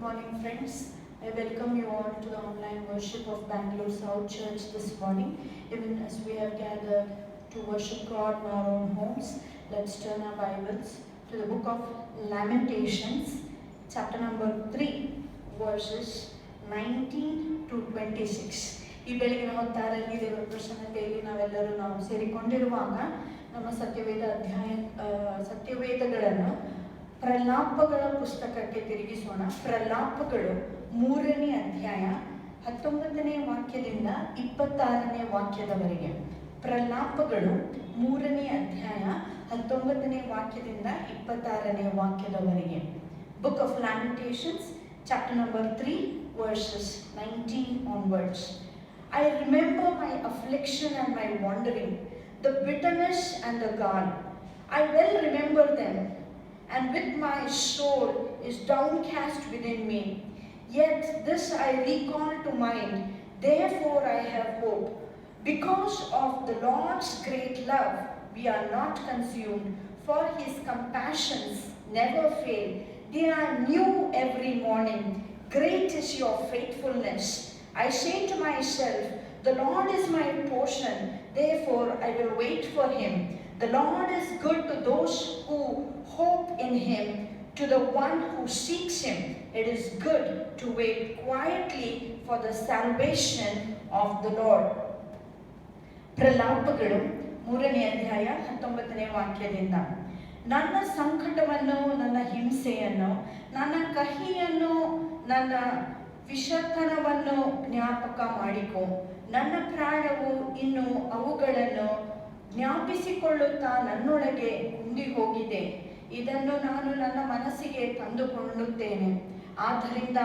morning, friends. I welcome you all to the online worship of Bangalore South Church this morning. Even as we have gathered to worship God in our own homes, let's turn our Bibles to the book of Lamentations, chapter number 3, verses 19 to 26. ಈ ಬೆಳಗಿನ ಹೊತ್ತಾರಲ್ಲಿ ದೇವರ ಪ್ರಸನ್ನತೆಯಲ್ಲಿ ನಾವು ಸೇರಿಕೊಂಡಿರುವಾಗ ನಮ್ಮ ಸತ್ಯವೇದಗಳನ್ನು ಪ್ರಲಾಪಗಳ ಪುಸ್ತಕಕ್ಕೆ ತಿರುಗಿಸೋಣ. ಪ್ರಲಾಪಗಳು 3ನೇ ಅಧ್ಯಾಯ 19ನೇ ವಾಕ್ಯದಿಂದ 26ನೇ ವಾಕ್ಯದವರೆಗೆ. ಪ್ರಲಾಪಗಳು 3ನೇ ಅಧ್ಯಾಯ 19ನೇ ವಾಕ್ಯದಿಂದ 26ನೇ ವಾಕ್ಯದವರೆಗೆ. Book of Lamentations, chapter number 3, verses 19 onwards. I remember my affliction and my wandering, the bitterness and the gall. I well remember them, and with my soul is downcast within me. Yet this I recall to mind, therefore I have hope. Because of the Lord's great love, we are not consumed, for his compassions never fail. They are new every morning. Great is your faithfulness. I say to myself, the Lord is my portion, therefore I will wait for him. The Lord is good to those who hope in him, to the one who seeks him. It is good to wait quietly for the salvation of the Lord. ಪ್ರಲಾಪಗಳು 3ನೇ ಅಧ್ಯಾಯ 19ನೇ ವಾಕ್ಯದಿಂದ. ನನ್ನ ಸಂಕಟವನ್ನು, ನನ್ನ ಹಿಂಸೆಯನ್ನು, ನನ್ನ ಕಹಿಯನ್ನು, ನನ್ನ ವಿಷತನವನ್ನು ಜ್ಞಾಪಕ ಮಾಡಿಕೊ. ನನ್ನ ಪ್ರಾಣವು ಇನ್ನು ಅವುಗಳನ್ನು ಜ್ಞಾಪಿಸಿಕೊಳ್ಳುತ್ತಾ ನನ್ನೊಳಗೆ ಕುಂದಿ ಹೋಗಿದೆ. ಇದನ್ನು ನಾನು ನನ್ನ ಮನಸ್ಸಿಗೆ ತಂದುಕೊಳ್ಳುತ್ತೇನೆ. ಆದ್ದರಿಂದ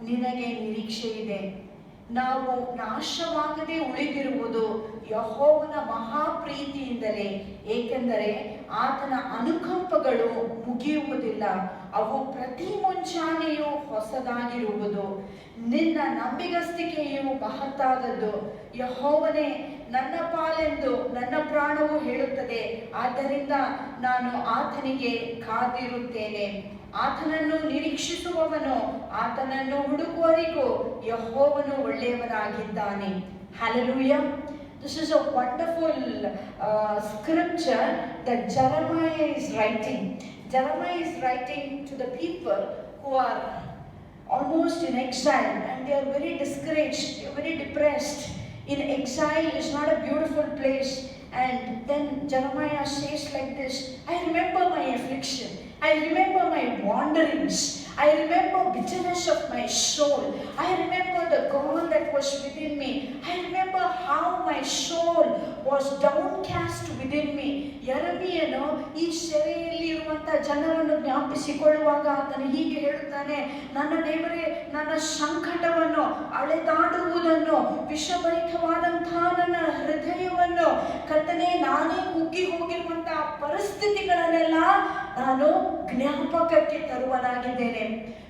ನಿನಗೆ ನಿರೀಕ್ಷೆ ಇದೆ. ನಾವು ನಾಶವಾಗದೆ ಉಳಿದಿರುವುದು ಯೆಹೋವನ ಮಹಾಪ್ರೀತಿಯಿಂದಲೇ, ಏಕೆಂದರೆ ಆತನ ಅನುಕಂಪಗಳು ಮುಗಿಯುವುದಿಲ್ಲ, ಅವು ಪ್ರತಿ ಮುಂಚಾನೆಯೂ ಹೊಸದಾಗಿರುವುದು. ನಿನ್ನ ನಂಬಿಗಸ್ತಿಕೆಯು ಮಹತ್ತಾದದ್ದು. ಯೆಹೋವನೇ ನನ್ನ ಪಾಲೆಂದು ನನ್ನ ಪ್ರಾಣವು ಹೇಳುತ್ತದೆ. ಆದ್ದರಿಂದ ನಾನು ಆತನಿಗೆ ಕಾದಿರುತ್ತೇನೆ. ಆತನನ್ನು ನಿರೀಕ್ಷಿಸುವವನು, ಆತನನ್ನು ಹುಡುಕುವವರಿಗೂ ಯೆಹೋವನು ಒಳ್ಳೆಯವನಾಗಿದ್ದಾನೆ. Hallelujah. This is a wonderful scripture that Jeremiah is writing. Jeremiah is writing to the people who are almost in exile, and they are very discouraged, they are very depressed. In exile is not a beautiful place. And then Jeremiah says like this, I remember my affliction, I remember my wanderings, I remember bitterness of my soul, I remember the gall that was within me, I remember how my soul was downcast within me. ಯೆರೆಮೀಯನು ಈ ಸೆರೆಯಲ್ಲಿ ಇರುವಂತ ಜನರನ್ನು ಜ್ಞಾಪಿಸಿಕೊಳ್ಳುವಾಗ ಆತನು ಹೀಗೆ ಹೇಳುತ್ತಾನೆ, ನನ್ನ ದೇವರೇ, ನನ್ನ ಸಂಕಟವನ್ನು, ಅಳೆದಾಡುವುದನ್ನು, ವಿಷಭರಿತವಾದಂತಹ ನನ್ನ ಹೃದಯವನ್ನು, ಕರ್ತನೇ, ನಾನೇ ಕುಗ್ಗಿ ಹೋಗಿರುವಂತಹ ಪರಿಸ್ಥಿತಿಗಳನ್ನೆಲ್ಲ ನಾನು ಜ್ಞಾಪಕಕ್ಕೆ ತರುವನಾಗಿದ್ದೇನೆ.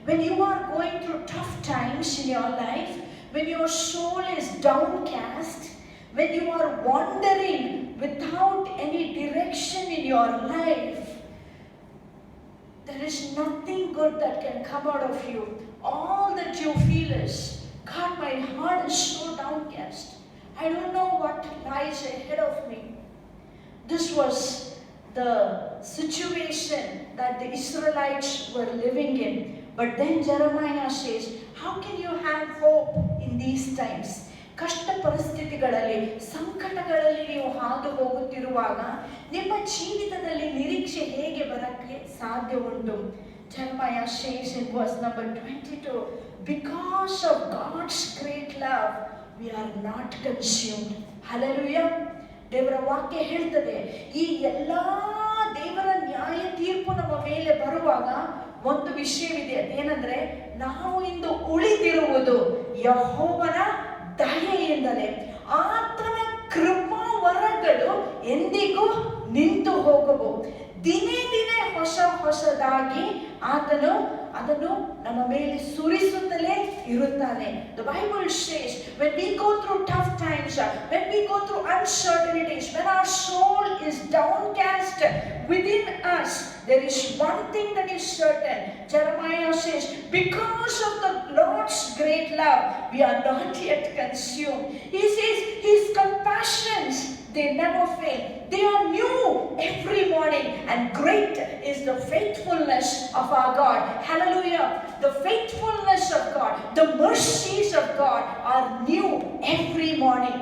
When you are going through tough times in your life, when your soul is downcast, when you are wandering without any direction in your life, there is nothing good that can come out of you. All that you feel is, God, my heart is so downcast. I don't know what lies ahead of me. This was the situation that the Israelites were living in. But then Jeremiah says, how can you have hope in these times? ಕಷ್ಟ ಪರಿಸ್ಥಿತಿಗಳಲ್ಲಿ, ಸಂಕಟಗಳಲ್ಲಿ ನೀವು ಹಾದು ಹೋಗುತ್ತಿರುವಾಗ ನಿಮ್ಮ ಜೀವಿತದಲ್ಲಿ ನಿರೀಕ್ಷೆ ಹೇಗೆ ಬರಕ್ಕೆ ಸಾಧ್ಯ ಉಂಟು? Jeremiah says in verse number 22, because of God's great love, we are not consumed. Hallelujah. ದೇವರ ವಾಕ್ಯ ಹೇಳ್ತದೆ, ಈ ಎಲ್ಲ ದೇವರ ನ್ಯಾಯ ತೀರ್ಪು ನಮ್ಮ ಮೇಲೆ ಬರುವಾಗ ಒಂದು ವಿಷಯವಿದೆ. ಅದೇನೆಂದ್ರೆ, ನಾವು ಇಂದು ಉಳಿದಿರುವುದು ಯೆಹೋವನ ದಯೆಯಿಂದಲೇ. ಆತನ ಕೃಪಾ ವರಗಳು ಎಂದಿಗೂ ನಿಂತು ಹೋಗವು. ದಿನೇ ದಿನೇ ಹೊಸ ಹೊಸ ಹೊಸದಾಗಿ ಆತನು ಅದನ್ನು ನಮ್ಮ ಮೇಲೆ ಸುರಿಸುತ್ತಲೇ ಇರುತ್ತಾನೆ. The Bible says when we go through tough times, when we go through uncertainties, when our soul is downcast within us, there is one thing that is certain. Jeremiah says, because of the Lord's great love, we are not yet consumed. He says his compassions, they never fail. They are new every morning, and great is the faithfulness of our God. Hallelujah. The faithfulness of God, the mercies of God are new every morning.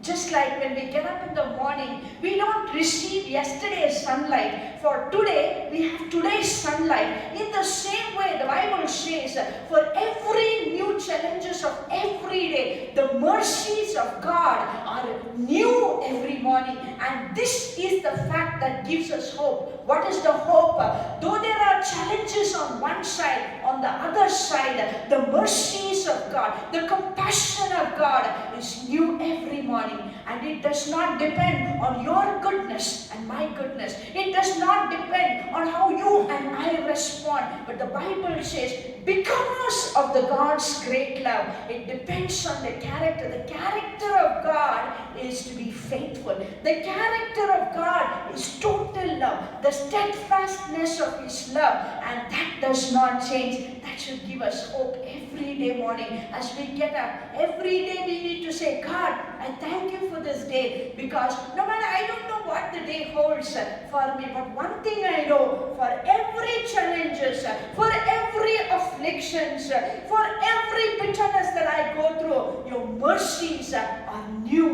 Just like when we get up in the morning, we don't receive yesterday's sunlight. For today, we have today's sunlight. In the same way, the Bible says, for every new challenges of every day, the mercies of God are new every morning. And this is the fact that gives us hope. What is the hope? Though there are challenges on one side, on the other side, the mercies of God, the compassion of God is new every morning. And it does not depend on your goodness and my goodness. It does not depend on how you and I respond. But the Bible says, because of the God's great love, it depends on the character. The character of God is to be faithful. The character of God is total love. The steadfastness of His love. And that does not change. That should give us hope every day morning. As we get up, every day we need to say, God, I thank you for this day. Because no matter, I don't know what the day holds for me. But one thing I know, for every challenges, for every afflictions, for every bitterness that I go through, your mercies are new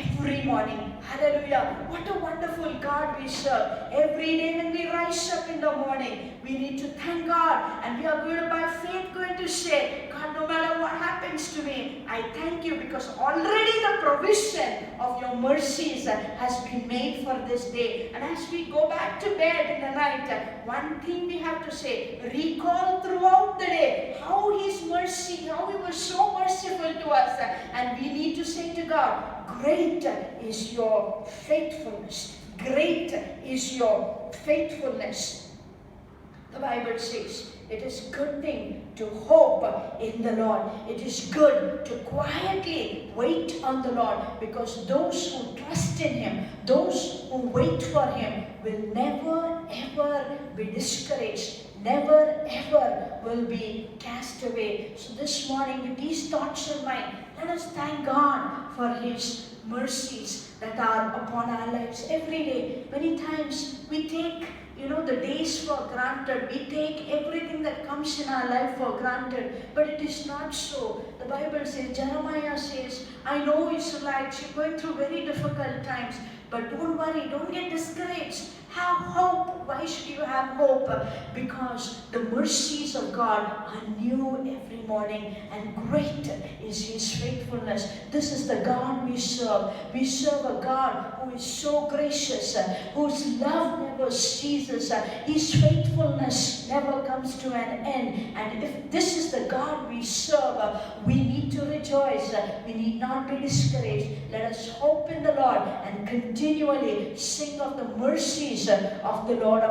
every morning. Hallelujah. What a wonderful God we serve. Every day when we rise up in the morning, we need to thank God. And we are going to, by faith, going to say, God, no matter what happens to me, I thank you because already the provision of your mercies has been made for this day. And as we go back to bed in the night, one thing we have to say, recall throughout the day how His mercy, how He was so merciful to us. And we need to say to God, great is your faithfulness. Great is your faithfulness. The Bible says, it is a good thing to hope in the Lord. It is good to quietly wait on the Lord, because those who trust in Him, those who wait for Him, will never ever be discouraged. Never ever will be cast away. So this morning, with these thoughts in mind, let us thank God for His mercies that are upon our lives every day. Many times we take the days for granted. We take everything that comes in our life for granted. But it is not so. The Bible says, Jeremiah says, I know Israelites, you're going through very difficult times. But don't worry, don't get discouraged. Have hope. Why should you have hope? Because the mercies of God are new every morning, and great is His faithfulness. This is the God we serve. We serve a God who is so gracious, whose love never ceases. His faithfulness never comes to an end. And if this is the God we serve, we need to rejoice. We need not be discouraged. Let us hope in the Lord and continually sing of the mercies of the Lord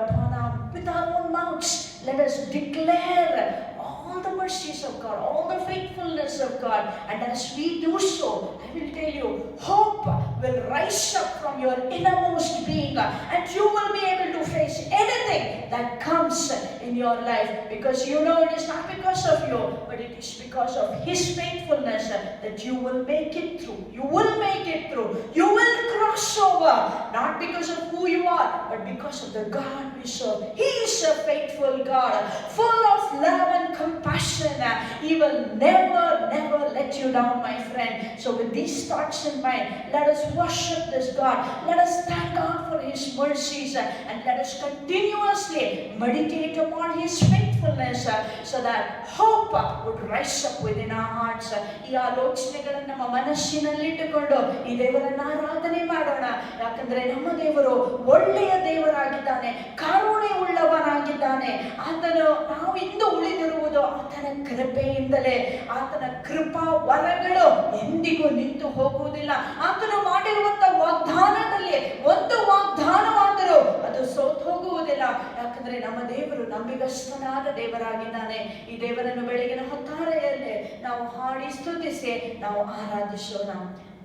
with our own mouths. Let us declare all the mercies of God, all the faithfulness of God. And as we do so, I will tell you, hope will rise up from your innermost being, and you will be able to face anything that comes in your life, because you know it is not because of you, but it is because of His faithfulness that you will make it through. You will make it through. You will cross over, not because of who you are, but because of the God we serve. He is a faithful God, full of love and compassion. He will never let you down, my friend. So with these thoughts in mind, let us worship this God. Let us thank God for His mercies, and let us continuously meditate upon His faithfulness, so that hope would rise up within our hearts. ಈ ಆಲೋಚನೆಗಳನ್ನು ನಮ್ಮ ಮನಸ್ಸಿನಲ್ಲಿ ಇಟ್ಟುಕೊಂಡು ಈ ದೇವರನ್ನ ಆರಾಧನೆ ಮಾಡೋಣ. ಯಾಕಂದ್ರೆ ನಮ್ಮ ದೇವರು ಒಳ್ಳೆಯ ದೇವರಾಗಿದ್ದಾನೆ, ಕರುಣೆ ಉಳ್ಳವನಾಗಿದ್ದಾನೆ. ಆತನು ನಾವು ಇಂದು ಉಳಿದಿರುವುದು ಆತನ ಕೃಪೆಯಿಂದಲೇ. ಆತನ ಕೃಪಾ ವರಗಳು ಎಂದಿಗೂ ನಿಂತು ಹೋಗುವುದಿಲ್ಲ. ಆತನು ಮಾಡಿರುವಂತ ವಾಗ್ದಾನದಲ್ಲಿ ಒಂದು ವಾಗ್ದಾನವಾದರೂ ಅದು ಸೋತು ಹೋಗುವುದಿಲ್ಲ. ಯಾಕಂದ್ರೆ ನಮ್ಮ ದೇವರು ನಂಬಿಗಸ್ತನಾದ ದೇವರಾಗಿದ್ದಾನೆ. ಈ ದೇವರನ್ನು ಬೆಳಗಿನ ಹೊತ್ತಾರೆಯಲ್ಲೇ ನಾವು ಹಾಡಿ ಸ್ತುತಿಸಿ ನಾವು ಆರಾಧಿಸೋಣ.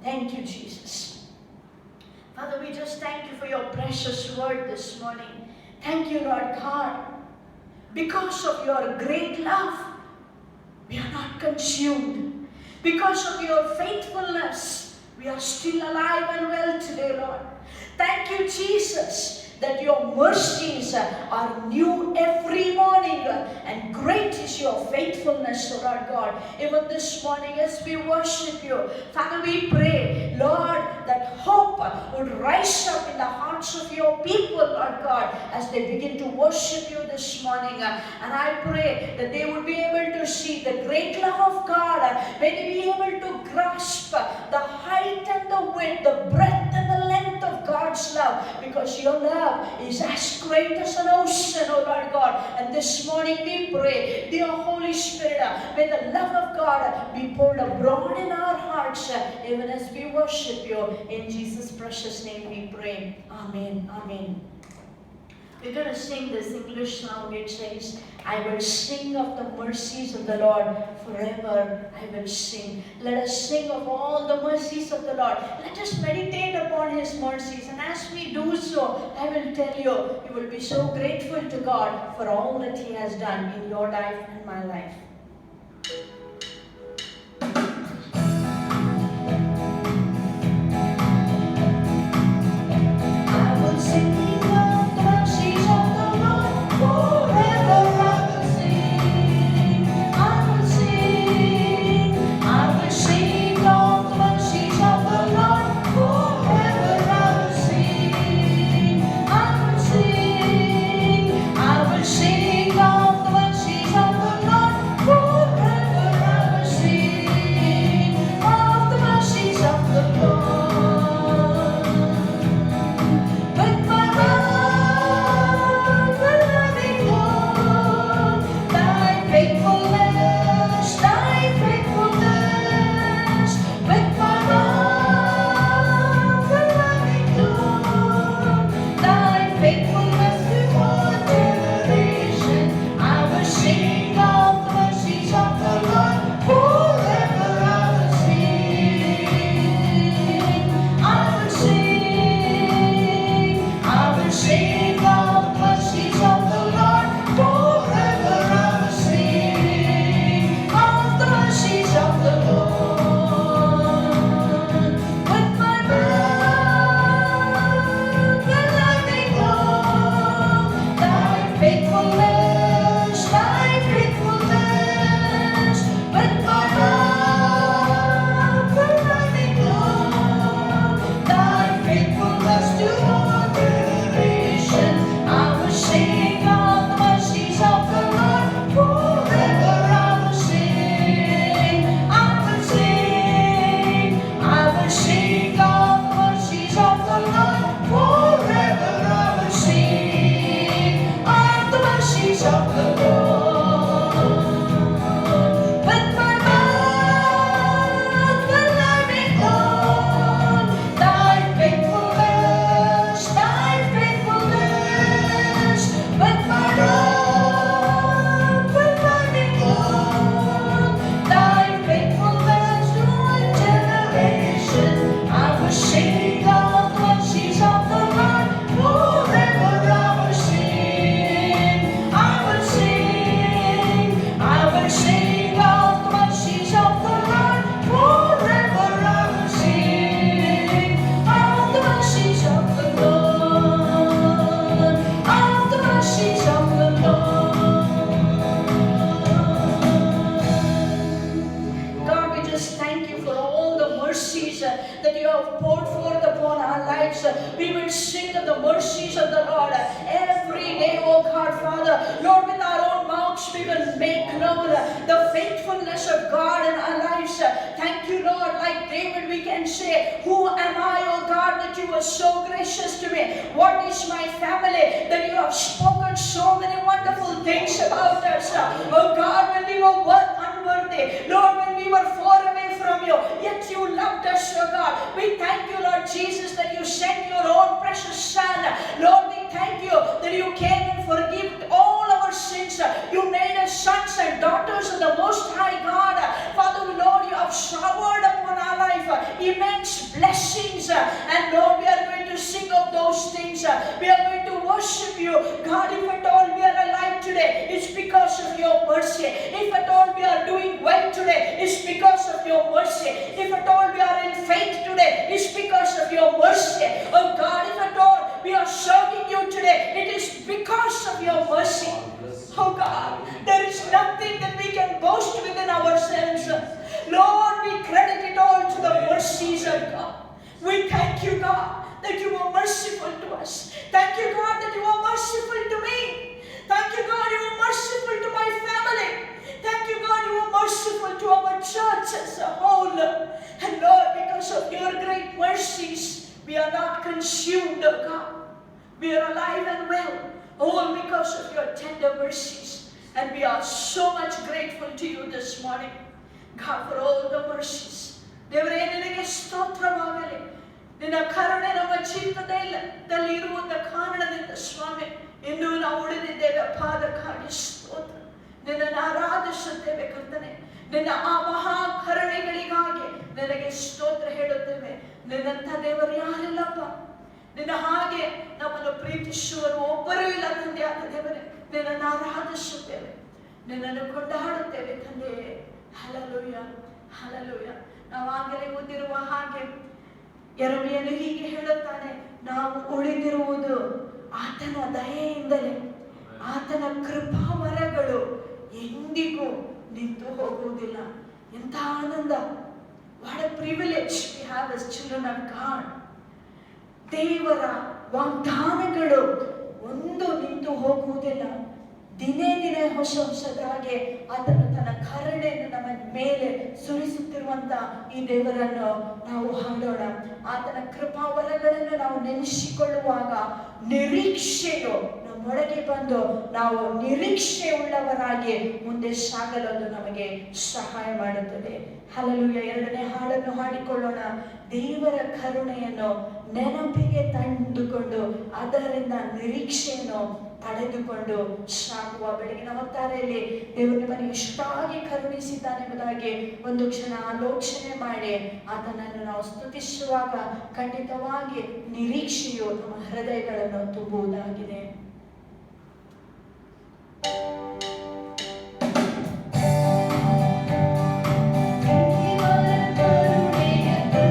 Thank you, Jesus. Father, we just thank you for your precious word this morning. Thank you, Lord God. Because of your great love, we are not consumed. Because of your faithfulness, we are still alive and well today, Lord. Thank you, Jesus, that your mercies are new every morning, and great is your faithfulness, Lord God. Even this morning as we worship you, Father, we pray, Lord, that hope would rise up in the hearts of your people, Lord God, as they begin to worship you this morning. And I pray that they would be able to see the great love of God. May they be able to grasp the height and the width, the breadth and the length of God's love, because your love is as great as an ocean, oh Lord God. And this morning we pray, dear Holy Spirit, may the love of God be poured abroad in our hearts, even as we worship you. In Jesus' precious name we pray. Amen. Amen. We're going to sing this English song. It says, I will sing of the mercies of the Lord forever. I will sing. Let us sing of all the mercies of the Lord. Let us meditate upon his mercies. And as we do so, I will tell you, you will be so grateful to God for all that he has done in your life and my life. I will sing. That you have poured forth upon our lives. We will sing of the mercies of the Lord every day, oh God, Father. Lord, with our own mouths we will make known the faithfulness of God in our lives. Thank you, Lord. Like David, we can say, who am I, oh God, that you were so gracious to me? What is my family that you have spoken so many wonderful things about us? Oh God, when we were unworthy, Lord, when we were far away from you, yet you loved us, oh God. We thank you, Lord Jesus, that you sent your own precious Son. Lord, we thank thank you that you came and forgive all our sins. You made us sons and daughters of the Most High God. Father, Lord, you have showered upon our life immense blessings. And Lord, we are going to sing of those things. We are going to worship you. God, if at all we are alive today, it's because of your mercy. If at all we are doing well today, it's because of your mercy. If at all we are in faith today, it's because of your mercy. Oh God, if at all we are serving you today, it is because of your mercy. Oh God, there is nothing that we can boast within ourselves. Lord, we credit it all to the mercies of God. We thank you, God, that you are merciful to us. Thank you, God, that you are merciful to me. Thank you, God, you are merciful to my family. Thank you, God, you are merciful to our church as a whole. And Lord, because of your great mercies, we are not consumed, oh God. We are alive and well, all because of your tender mercies. And we are so much grateful to you this morning, God, for all the mercies. ದೇವರೇ, ನಿನಗೆ ಸ್ತೋತ್ರವಾಗಲಿ. ನಿನ್ನ ಕರುಣೆ ನಮ್ಮ ಜೀವಿತದಲ್ಲಿ ಇರುವಂತ ಕಾರಣದಿಂದ ಸ್ವಾಮಿ ಇನ್ನೂ ನಾವು ಉಳಿದಿದ್ದೇವೆ. ಅದಕ್ಕಾಗಿ ಸ್ತೋತ್ರ. ನಿನ್ನನ್ನು ಆರಾಧಿಸುತ್ತೇವೆ ಕರ್ತನೆ. ನಿನ್ನ ಆ ಮಹಾ ಕರುಣೆಗಳಿಗಾಗಿ ನಿನಗೆ ಸ್ತೋತ್ರ ಹೇಳುತ್ತೇವೆ. ನಿನ್ನಂಥ ದೇವರು ಯಾರಿಲ್ಲಪ್ಪ. ನಿನ್ನ ಹಾಗೆ ನಮ್ಮನ್ನು ಪ್ರೀತಿಸುವರು ಒಬ್ಬರೂ ಇಲ್ಲ ತಂದೆ. ಆದ ದೇವರೇ, ನಿನ್ನನ್ನು ಆರಾಧಿಸುತ್ತೇವೆ, ನಿನ್ನನ್ನು ಕೊಂಡಾಡುತ್ತೇವೆ ತಂದೆ. Hallelujah, hallelujah. ನಾವು ಆಗಲೇ ಓದಿರುವ ಹಾಗೆ ಯೆರೆಮೀಯನು ಹೀಗೆ ಹೇಳುತ್ತಾನೆ, ನಾವು ಉಳಿದಿರುವುದು ಆತನ ದಯೆಯಿಂದಲೇ. ಆತನ ಕೃಪಾವರಗಳು ಎಂದಿಗೂ ನಿಂತು ಹೋಗುವುದಿಲ್ಲ. ಎಂಥ ಆನಂದ! What a privilege we have as children of God. ದೇವರ ವಾಗ್ದಾನಗಳು ಒಂದು ನಿಂತು ಹೋಗುವುದಿಲ್ಲ. ದಿನೇ ದಿನೇ ಹೊಸ ಹೊಸದಾಗಿ ಆತನು ತನ್ನ ಕರುಣೆಯನ್ನು ನಮ್ಮ ಮೇಲೆ ಸುರಿಸುತ್ತಿರುವಂತ ಈ ದೇವರನ್ನು ನಾವು ಹಾಡೋಣ. ಆತನ ಕೃಪಾವರಗಳನ್ನು ನಾವು ನೆನೆಸಿಕೊಳ್ಳುವಾಗ ನಿರೀಕ್ಷೆಯು ನಮ್ಮೊಳಗೆ ಬಂದು ನಾವು ನಿರೀಕ್ಷೆ ಉಳ್ಳವರಾಗಿ ಮುಂದೆ ಸಾಗಲು ಅದು ನಮಗೆ ಸಹಾಯ ಮಾಡುತ್ತದೆ. ಹಲ್ಲೆಲೂಯ. ಎರಡನೇ ಹಾಡನ್ನು ಹಾಡಿಕೊಳ್ಳೋಣ. ದೇವರ ಕರುಣೆಯನ್ನು ನೆನಪಿಗೆ ತಂದುಕೊಂಡು ಅದರಿಂದ ನಿರೀಕ್ಷೆಯನ್ನು ಪಡೆದುಕೊಂಡು ಸಾಗುವ. ಬೆಳಗಿನ ಹೊತ್ತಾರೆಯಲ್ಲಿ ದೇವರು ನಿಮ್ಮನ್ನು ಎಷ್ಟಾಗಿ ಕರುಣಿಸಿದ್ದಾನೆಂಬುದಾಗಿ ಒಂದು ಕ್ಷಣ ಆಲೋಚನೆ ಮಾಡಿ ಆತನನ್ನು ನಾವು ಸ್ತುತಿಸುವಾಗ ಖಂಡಿತವಾಗಿ ನಿರೀಕ್ಷೆಯು ನಮ್ಮ ಹೃದಯಗಳನ್ನು ತುಂಬುವುದಾಗಿದೆ. ದೇವರ ಕರುಣೆಯನ್ನು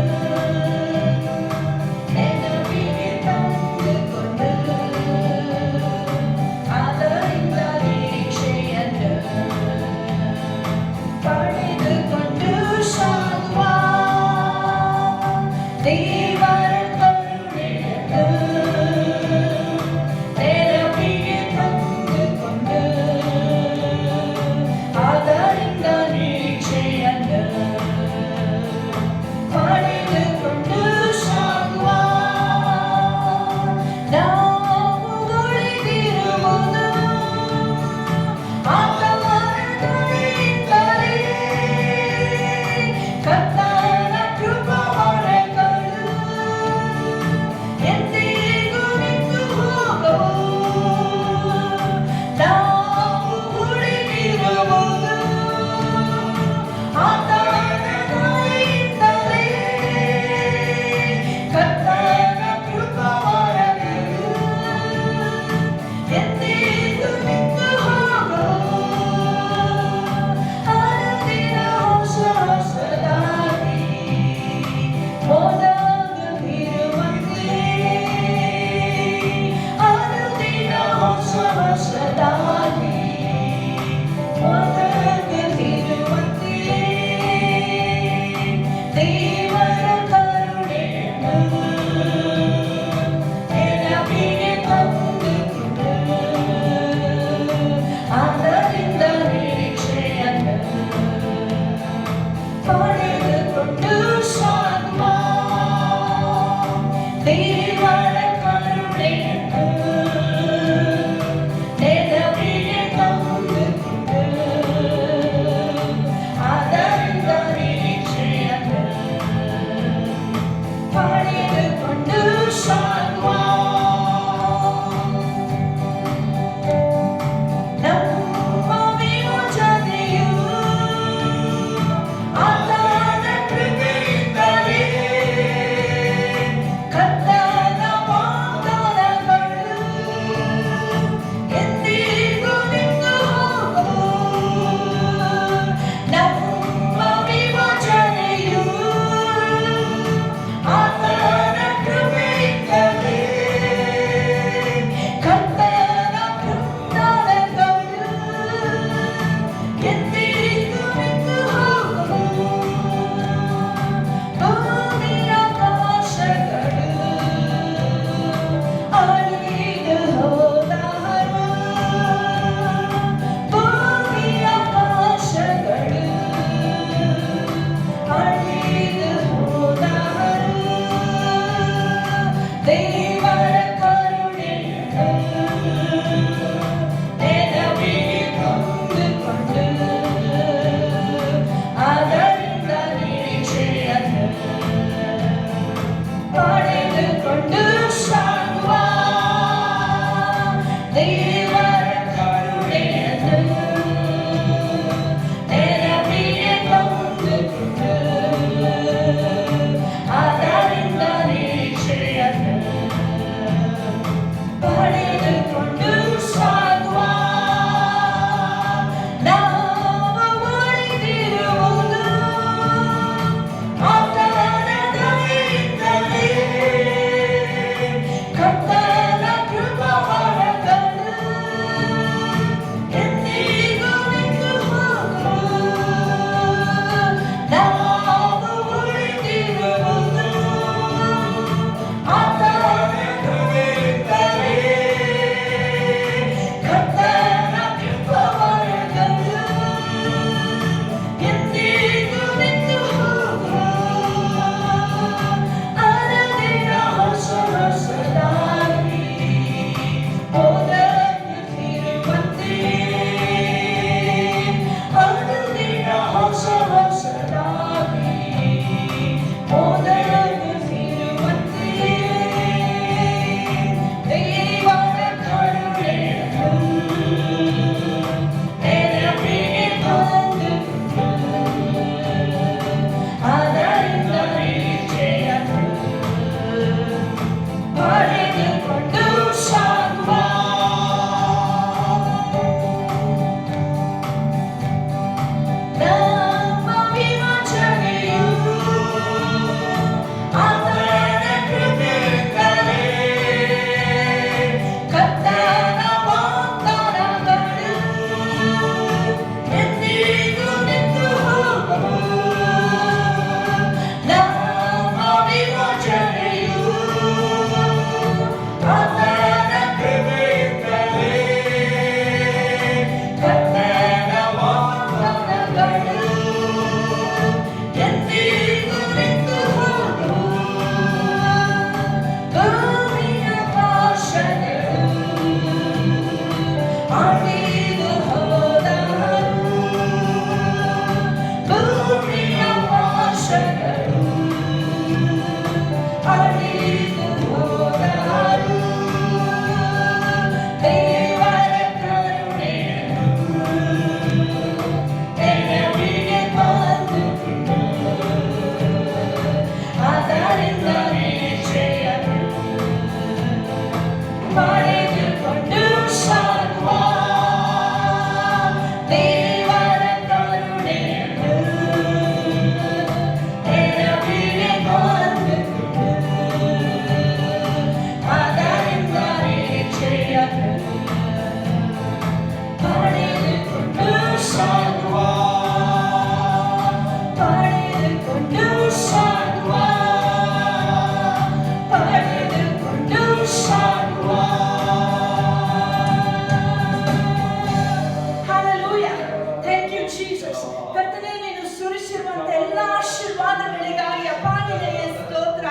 ಪಡೆದುಕೊಂಡು ಸಾಗುವ ನಾವು ಉಳಿದಿರುವುದು ಆತನ ದಯೆಯಿಂದಲೇ. ಕರ್ತನ ಕೃಪಾವರಗಳು ಎಂದಿಗೂ ನಿಂತು ಹೋಗುವುದು. ನಾವು ಉಳಿದಿರುವುದು ಆತನ ಕೃಪೆಯಿಂದಲೇ. ಕರ್ತನ ಕೃಪಾವರಗಳು ಎಂದಿಗೂ ನಿಂತು ಹೋಗುವುದು. ಅನುದಿನ ಹೊಸ ಹೊಸದಾಗಿ ಓದಲಿರುವಂತೆ. ಅನುದಿನ ಹೊಸ ಹೊಸದಾಗಿ ಓದಲಿರುವಂತೆ. ದೇವರ ಕರುಣೆಯನ್ನು ನೆನಪಿಗೆ ತಂದುಕೊಂಡು ಅದರಿಂದ ಜಯವನ್ನು ಪಡೆದುಕೊಂಡು ಸಾಗುವ. ನಮ್ಮ ವಿಮೋಚನೆಯು ಆತನ ಕೃಪೆಯಿಂದಲೇ. ಕರ್ತನ ವಾಗ್ದಾನಗಳು ಎಂದಿಗೂ ನಿಂತು ಹೋಗುವುದು. ನಮ್ಮ ವಿಮೋಚನೆಯು ಆತನ ಕೃಪೆಯಿಂದಲೇ. ಕರ್ತನ ವಾಗ್ದಾನಗಳು ಎಂದಿಗೂ ನಿಂತು ಹೋಗುವುದು. ಭೂಮಿಯ ಭಾಷೆಗಳು ಅಳಿದು ಹೋದರು. ಭೂಮಿಯ ಭಾಷೆಗಳು ಅಳಿದು ಹೋದರು. ದೇವರ ಕರುಣೆಯನ್ನು ನೆನಪಿಗೆ ತಂದುಕೊಂಡು ಅದರಿಂದ ಜಯವನ್ನು ಪಡೆದುಕೊಂಡು ಸಾಗುವ. ದೇವರ ಕರುಣೆಯನ್ನು ನೆನಪಿಗೆ ತಂದುಕೊಂಡು ಅದರಿಂದ ಜಯವನ್ನು ಪಡೆದುಕೊಂಡು ಸಾಗುವ. ಪಡೆದುಕೊಂಡು ಸಾಗುವ. ಪಡೆದುಕೊಂಡು ಸಾಗುವ. Hallelujah. Thank you, Jesus. ಕರ್ತನೇ, ನೀನು ಸುರಿಸಿರುವಂತ ಎಲ್ಲ ಆಶೀರ್ವಾದಗಳಿಗಾಗಿ ಅಪ್ಪ ನಿನಗೆ ಸ್ತೋತ್ರ.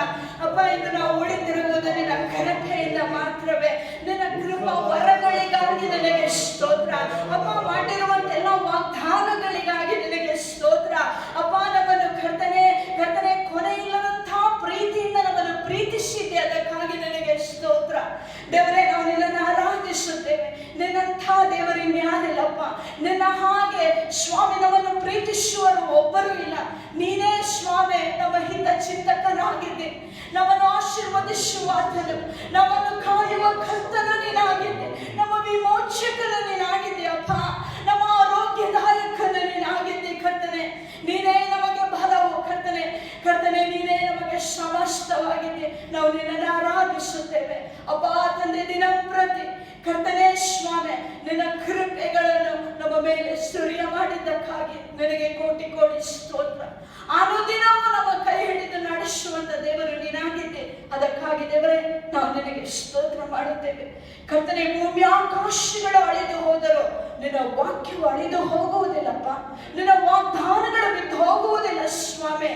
ಅಪ್ಪ, ಇಂದು ನಾವು ಉಳಿದಿರುವುದು ನಿನ್ನ ಘನತೆಯಿಂದ ಮಾತ್ರವೇ. ನಿನ್ನ ಕೃಪಾ ವರಗಳಿಗಾಗಿ ನಿನಗೆ ಸ್ತೋತ್ರ. ಅಪ್ಪ, ಮಾಡಿರುವಂತ ಎಲ್ಲ ವಾಗ್ದಾನಗಳಿಗಾಗಿ ನಿನಗೆ ಸ್ತೋತ್ರ. ಅಪ್ಪ, ನಮ್ಮನ್ನು ಕರ್ತನೆ ಕೊನೆ ಇಲ್ಲದಂತಹ ಪ್ರೀತಿಯಿಂದ ನಮ್ಮನ್ನು ಪ್ರೀತಿಸಿದ್ದೆ, ಅದಕ್ಕಾಗಿ ನಿನಗೆ ಸ್ತೋತ್ರ. ದೇವರೇ, ನಾವು ನಿನ್ನನ್ನು ಆರಾಧಿಸುತ್ತೇವೆ. ನಿನ್ನಂಥ ದೇವರು ಇನ್ಯಾರಿಲ್ಲಪ್ಪ. ನಿನ್ನ ಹಾಗೆ ಸ್ವಾಮಿ ನಮ್ಮನ್ನು ಪ್ರೀತಿಸುವರು ಒಬ್ಬರು ಇಲ್ಲ. ನೀನೇ ಸ್ವಾಮಿ ನಮ್ಮ ಹಿತ ಚಿಂತಕನಾಗಿದ್ದೆ. ನಮ್ಮನ್ನು ಆಶೀರ್ವದಿಸುವಾತನು, ನಮ್ಮನ್ನು ಕಾಯುವ ಕರ್ತನು ನೀನಾಗಿದ್ದೆ. ನಮ್ಮ ವಿಮೋಚಕನು ನೀನಾಗಿದ್ದೆ ಅಪ್ಪ. ನಮ್ಮ ಆರೋಗ್ಯದಾಯಕನು ನೀನಾಗಿದ್ದೆ ಕರ್ತನೆ. ನೀನೇ ನಮಗೆ ಬಲವು ಕರ್ತನೆ. ನೀನೇ ನಮಗೆ ಸಮಸ್ತವಾಗಿದೆ. ನಾವು ನಿನ್ನನ್ನು ಆರಾಧಿಸುತ್ತೇವೆ ಅಪ್ಪ ತಂದೆ. ದಿನಂಪ್ರತಿ ಕರ್ತನೆ ಸ್ವಾಮಿ ನಿನ್ನ ಕೃಪೆಗಳನ್ನು ನಮ್ಮ ಮೇಲೆ ಸುರಿಯ ಮಾಡಿದ್ದಕ್ಕಾಗಿ ನಿನಗೆ ಕೋಟಿ ಕೋಟಿ ಸ್ತೋತ್ರ. ಅನುದಿನವೂ ನಮ್ಮ ಕೈ ಹಿಡಿದು ನಡೆಸುವಂತ ದೇವರು ನೀನಾಗಿದ್ದೆ. ಅದಕ್ಕಾಗಿ ದೇವರೇ, ನಾವು ನಿನಗೆ ಸ್ತೋತ್ರ ಮಾಡುತ್ತೇವೆ ಕರ್ತನೆ. ಭೂಮಿ ಆಕಾಶಗಳು ಅಳಿದು ಹೋದರು, ನಿನ್ನ ವಾಕ್ಯವು ಅಳಿದು ಹೋಗುವುದಿಲ್ಲಪ್ಪ. ನಿನ್ನ ವಾಗ್ದಾನಗಳು ಬಿದ್ದು ಹೋಗುವುದಿಲ್ಲ ಸ್ವಾಮಿ.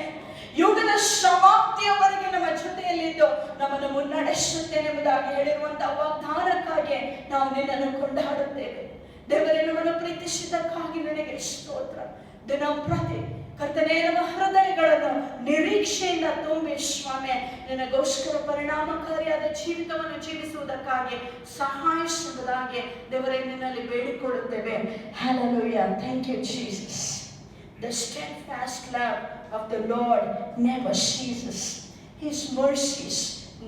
ಯುಗದ ಸಮಾಪ್ತಿಯವರೆಗೆ ನಮ್ಮ ಜೊತೆಯಲ್ಲಿದ್ದು ನಮ್ಮನ್ನು ಮುನ್ನಡೆಸುತ್ತೇನೆಂಬುದಾಗಿ ಹೇಳಿರುವಂತಹ ವಾಗ್ದಾನಕ್ಕಾಗಿ ನಾವು ನಿನ್ನನ್ನು ಕೊಂಡಾಡುತ್ತೇವೆ ದೇವರೇ. ನಮ್ಮನ್ನು ಪ್ರೀತಿಸಿದ್ದಕ್ಕಾಗಿ ನಿನಗೆ ಸ್ತೋತ್ರ. ದಿನಂಪ್ರತಿ ಕರ್ತನೇ, ನಮ್ಮ ಹೃದಯಗಳನ್ನು ನಿರೀಕ್ಷೆಯಿಂದ ತುಂಬಿ ಸ್ವಾಮಿ ನಿನಗೋಸ್ಕರ ಪರಿಣಾಮಕಾರಿಯಾದ ಜೀವಿತವನ್ನು ಜೀವಿಸುವುದಕ್ಕಾಗಿ ಸಹಾಯಿಸುವುದಾಗಿ ದೇವರೇ ನಿನ್ನಲ್ಲಿ ಬೇಡಿಕೊಳ್ಳುತ್ತೇವೆ. Hallelujah. Thank you, Jesus. The steadfast love of the Lord never ceases. His mercies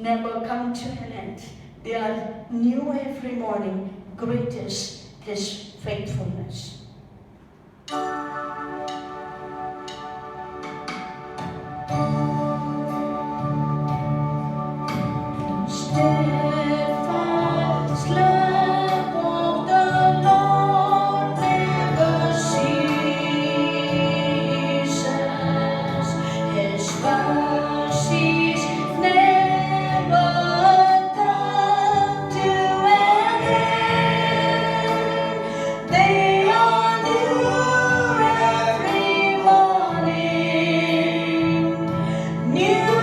never come to an end. They are new every morning. Great is His faithfulness. Steadfast love of the Lord never ceases. His mercies never come to an end. They are new every morning. New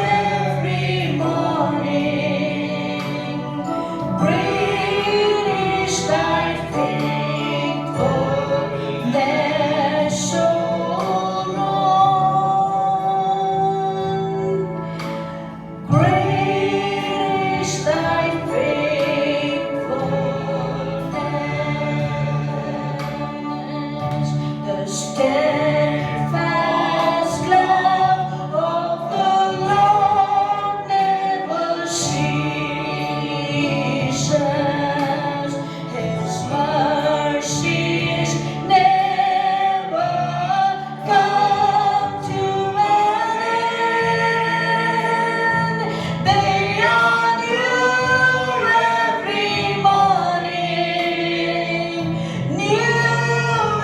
every morning. Great is thy faithfulness, O Lord. Great is thy faithfulness. The steadfast love of the Lord never ceases. His mercies never come to an end. They are new every morning. New